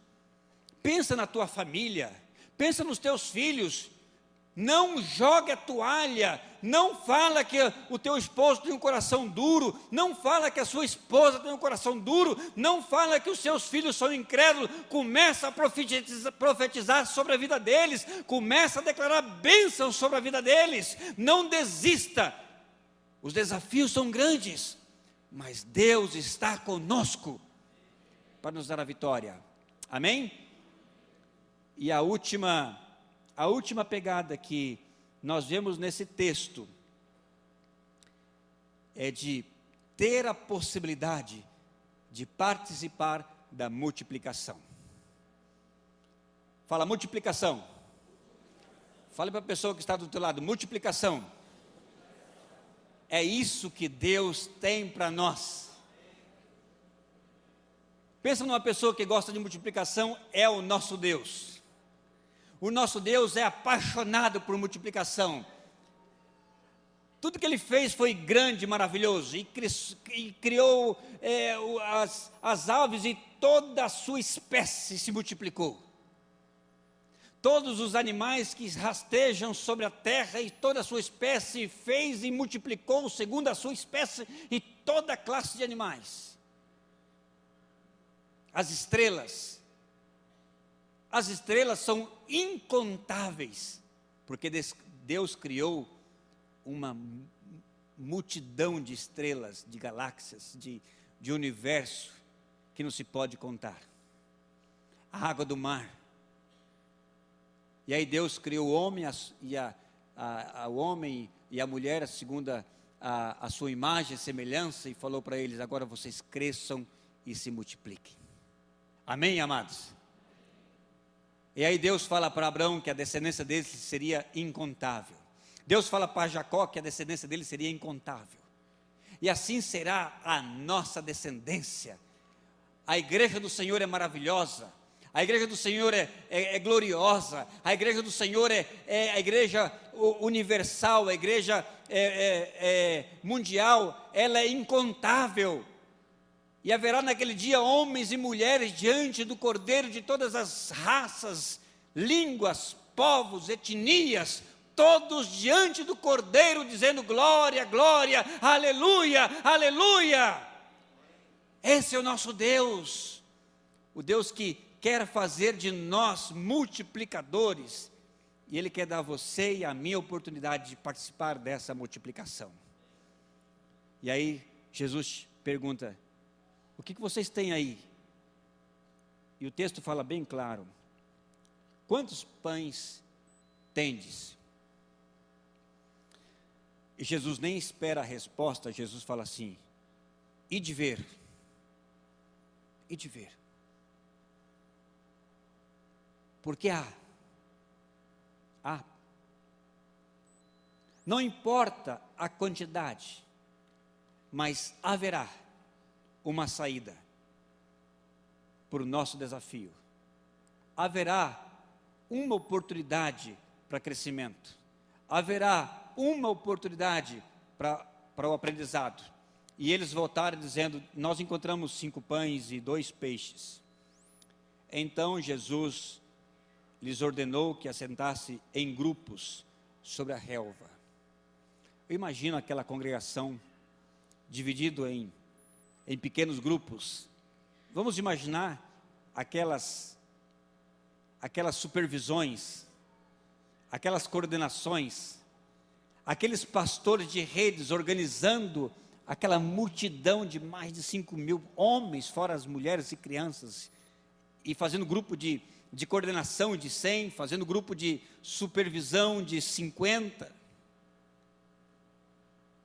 pensa na tua família, pensa nos teus filhos, não jogue a toalha, não fala que o teu esposo tem um coração duro, não fala que a sua esposa tem um coração duro, não fala que os seus filhos são incrédulos, começa a profetizar sobre a vida deles, começa a declarar bênçãos sobre a vida deles, não desista, os desafios são grandes, mas Deus está conosco para nos dar a vitória. Amém? E a última pegada que nós vemos nesse texto é de ter a possibilidade de participar da multiplicação. Fala multiplicação. Fale para a pessoa que está do teu lado, multiplicação. É isso que Deus tem para nós. Pensa numa pessoa que gosta de multiplicação, é o nosso Deus. O nosso Deus é apaixonado por multiplicação. Tudo que Ele fez foi grande, maravilhoso, e criou as aves, e toda a sua espécie se multiplicou. Todos os animais que rastejam sobre a terra, e toda a sua espécie fez e multiplicou segundo a sua espécie, e toda classe de animais. As estrelas são incontáveis, porque Deus criou uma multidão de estrelas, de galáxias, de universo, que não se pode contar. A água do mar. E aí Deus criou o homem o homem e a mulher segundo a sua imagem e semelhança, e falou para eles: agora vocês cresçam e se multipliquem. Amém, amados? E aí Deus fala para Abraão que a descendência dele seria incontável. Deus fala para Jacó que a descendência dele seria incontável. E assim será a nossa descendência. A igreja do Senhor é maravilhosa. A igreja do Senhor é gloriosa. A igreja do Senhor é a igreja universal, a igreja mundial. Ela é incontável. E haverá naquele dia homens e mulheres diante do Cordeiro de todas as raças, línguas, povos, etnias, todos diante do Cordeiro, dizendo: glória, glória, aleluia, aleluia. Esse é o nosso Deus, o Deus que quer fazer de nós multiplicadores, e Ele quer dar a você e a mim a oportunidade de participar dessa multiplicação. E aí Jesus pergunta: o que vocês têm aí? E o texto fala bem claro: quantos pães tendes? E Jesus nem espera a resposta. Jesus fala assim: ide ver, ide ver. Porque há. Não importa a quantidade, mas haverá uma saída para o nosso desafio. Haverá uma oportunidade para crescimento. Haverá uma oportunidade para o aprendizado. E eles voltaram dizendo: nós encontramos 5 pães e 2 peixes. Então Jesus lhes ordenou que assentasse em grupos sobre a relva. Eu imagino aquela congregação dividido em pequenos grupos. Vamos imaginar aquelas supervisões, aquelas coordenações, aqueles pastores de redes organizando aquela multidão de mais de 5.000 homens, fora as mulheres e crianças, e fazendo grupo de coordenação de 100, fazendo grupo de supervisão de 50.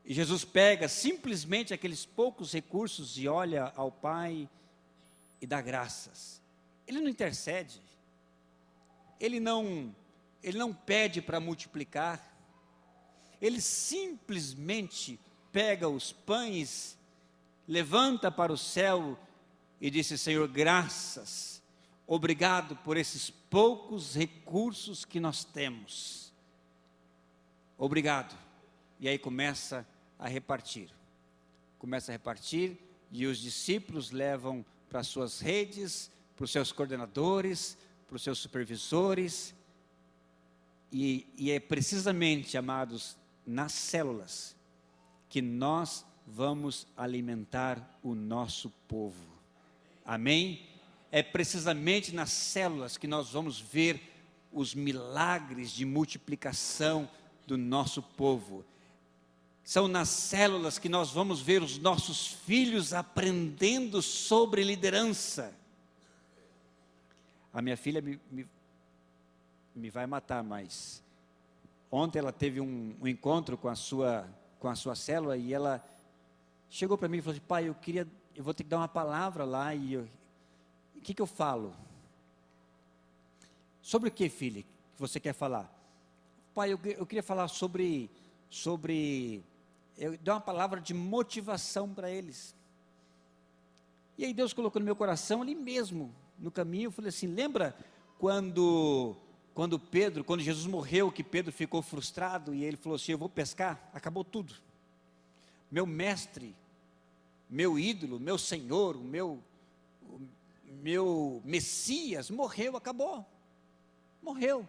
E Jesus pega simplesmente aqueles poucos recursos e olha ao Pai e dá graças. Ele não intercede, ele não pede para multiplicar, ele simplesmente pega os pães, levanta para o céu e disse: Senhor, graças, obrigado por esses poucos recursos que nós temos, obrigado. E aí começa a repartir, e os discípulos levam para as suas redes, para os seus coordenadores, para os seus supervisores, e é precisamente, amados, nas células, que nós vamos alimentar o nosso povo, amém? É precisamente nas células que nós vamos ver os milagres de multiplicação do nosso povo. São nas células que nós vamos ver os nossos filhos aprendendo sobre liderança. A minha filha me vai matar, mas ontem ela teve um encontro com a sua célula, e ela chegou para mim e falou assim: pai, eu vou ter que dar uma palavra lá, e o que eu falo? Sobre o que, filha, que você quer falar? Pai, eu queria falar sobre eu dei uma palavra de motivação para eles. E aí Deus colocou no meu coração ali mesmo, no caminho, eu falei assim, lembra quando Jesus morreu, que Pedro ficou frustrado e ele falou assim, eu vou pescar, acabou tudo. Meu mestre, meu ídolo, meu Senhor, o meu Messias morreu, acabou, morreu.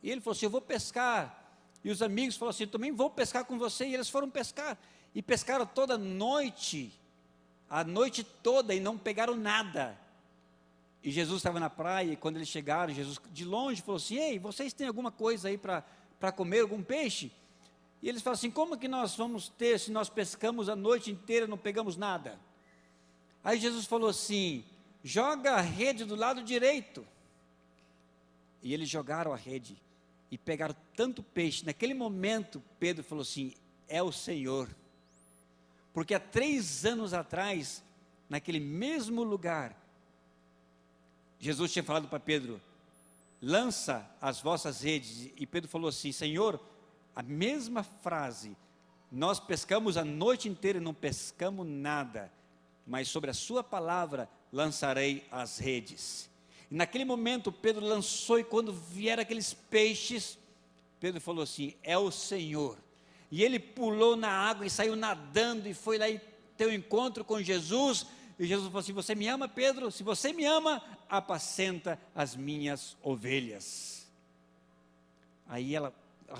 E ele falou assim, eu vou pescar. E os amigos falaram assim, também vou pescar com você. E eles foram pescar, e pescaram toda noite, a noite toda, e não pegaram nada. E Jesus estava na praia, e quando eles chegaram, Jesus de longe falou assim, ei, vocês têm alguma coisa aí para comer, algum peixe? E eles falaram assim, como que nós vamos ter, se nós pescamos a noite inteira e não pegamos nada? Aí Jesus falou assim, joga a rede do lado direito. E eles jogaram a rede, e pegaram tanto peixe. Naquele momento, Pedro falou assim, é o Senhor. Porque há 3 anos atrás, naquele mesmo lugar, Jesus tinha falado para Pedro, lança as vossas redes. E Pedro falou assim, Senhor, a mesma frase, nós pescamos a noite inteira e não pescamos nada, mas sobre a sua palavra lançarei as redes. E naquele momento Pedro lançou, e quando vieram aqueles peixes, Pedro falou assim, é o Senhor. E ele pulou na água e saiu nadando, e foi lá e ter um encontro com Jesus. E Jesus falou assim, você me ama, Pedro? Se você me ama, apacenta as minhas ovelhas. Aí ela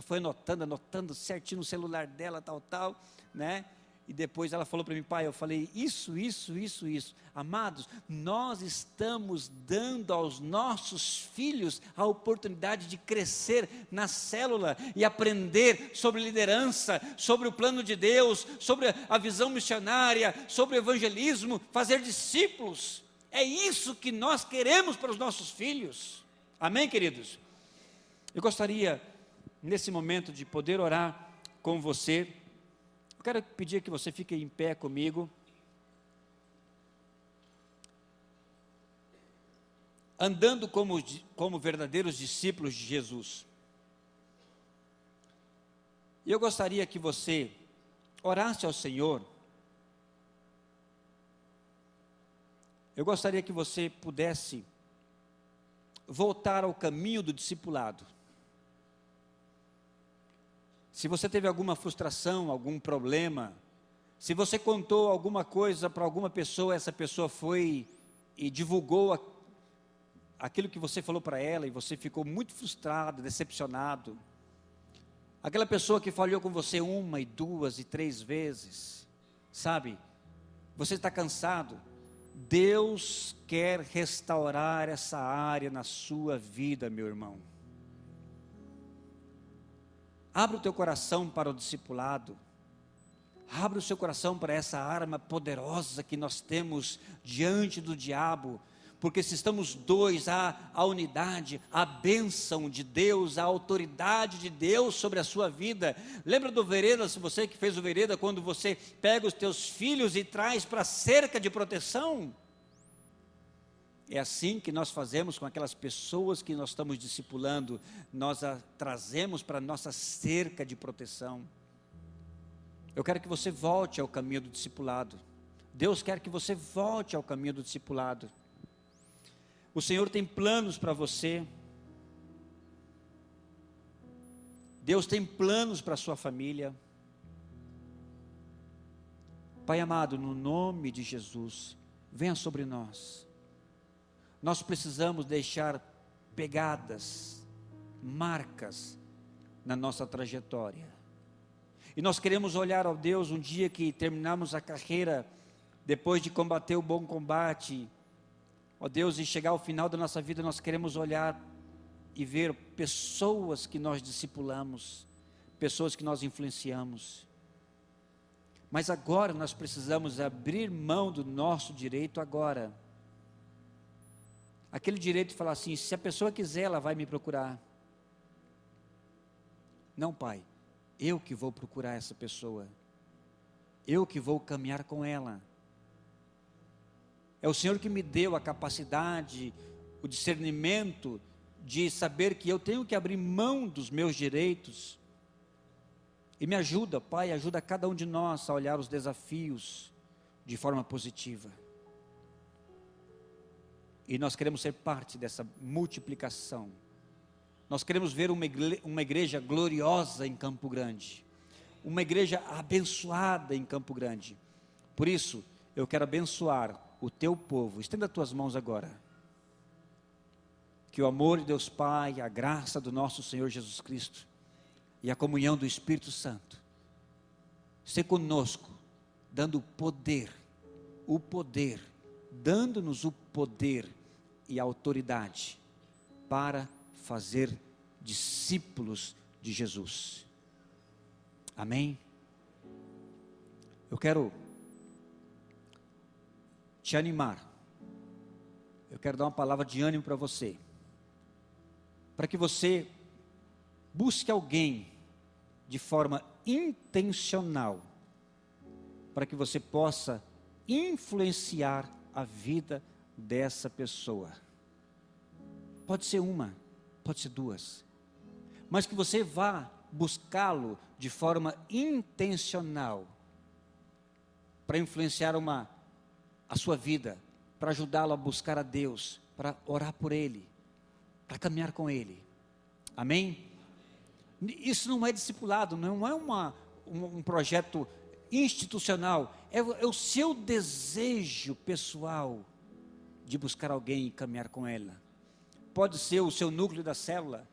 foi anotando certinho no celular dela, tal, né? E depois ela falou para mim, pai, eu falei, isso. Amados, nós estamos dando aos nossos filhos a oportunidade de crescer na célula e aprender sobre liderança, sobre o plano de Deus, sobre a visão missionária, sobre o evangelismo, fazer discípulos. É isso que nós queremos para os nossos filhos. Amém, queridos? Eu gostaria, nesse momento, de poder orar com você. Eu quero pedir que você fique em pé comigo. Andando como verdadeiros discípulos de Jesus. E eu gostaria que você orasse ao Senhor. Eu gostaria que você pudesse voltar ao caminho do discipulado. Se você teve alguma frustração, algum problema, se você contou alguma coisa para alguma pessoa, essa pessoa foi e divulgou aquilo que você falou para ela, e você ficou muito frustrado, decepcionado. Aquela pessoa que falhou com você 1, 2 e 3 vezes, sabe? Você está cansado. Deus quer restaurar essa área na sua vida, meu irmão. Abra o teu coração para o discipulado. Abra o seu coração para essa arma poderosa que nós temos diante do diabo. Porque se estamos dois, há a unidade, a bênção de Deus, a autoridade de Deus sobre a sua vida. Lembra do Vereda, se você que fez o Vereda, quando você pega os teus filhos e traz para a cerca de proteção? É assim que nós fazemos com aquelas pessoas que nós estamos discipulando, nós a trazemos para a nossa cerca de proteção. Eu quero que você volte ao caminho do discipulado. Deus quer que você volte ao caminho do discipulado. O Senhor tem planos para você. Deus tem planos para a sua família. Pai amado, no nome de Jesus, venha sobre nós. Nós precisamos deixar pegadas, marcas na nossa trajetória. E nós queremos olhar ao Deus um dia que terminarmos a carreira, depois de combater o bom combate, ó Deus, e chegar ao final da nossa vida, nós queremos olhar e ver pessoas que nós discipulamos, pessoas que nós influenciamos. Mas agora nós precisamos abrir mão do nosso direito agora. Aquele direito de falar assim, se a pessoa quiser, ela vai me procurar. Não, Pai, eu que vou procurar essa pessoa. Eu que vou caminhar com ela. É o Senhor que me deu a capacidade, o discernimento de saber que eu tenho que abrir mão dos meus direitos. E me ajuda, Pai, ajuda cada um de nós a olhar os desafios de forma positiva. E nós queremos ser parte dessa multiplicação. Nós queremos ver uma igreja gloriosa em Campo Grande. Uma igreja abençoada em Campo Grande. Por isso, eu quero abençoar o teu povo. Estenda as tuas mãos agora. Que o amor de Deus Pai, a graça do nosso Senhor Jesus Cristo e a comunhão do Espírito Santo se conosco, dando dando-nos o poder e a autoridade para fazer discípulos de Jesus. Amém? Eu quero te animar. Eu quero dar uma palavra de ânimo para você. Para que você busque alguém de forma intencional, para que você possa influenciar a vida dessa pessoa. Pode ser uma, pode ser duas, mas que você vá buscá-lo de forma intencional, para influenciar a sua vida, para ajudá-lo a buscar a Deus, para orar por Ele, para caminhar com Ele. Amém? Isso não é discipulado, não é um projeto institucional, é o seu desejo pessoal de buscar alguém e caminhar com ela. Pode ser o seu núcleo da célula,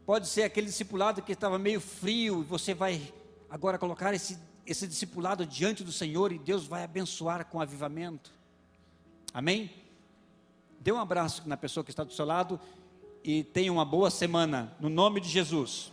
pode ser aquele discipulado que estava meio frio, e você vai agora colocar esse discipulado diante do Senhor, e Deus vai abençoar com avivamento. Amém? Dê um abraço na pessoa que está do seu lado, e tenha uma boa semana, no nome de Jesus.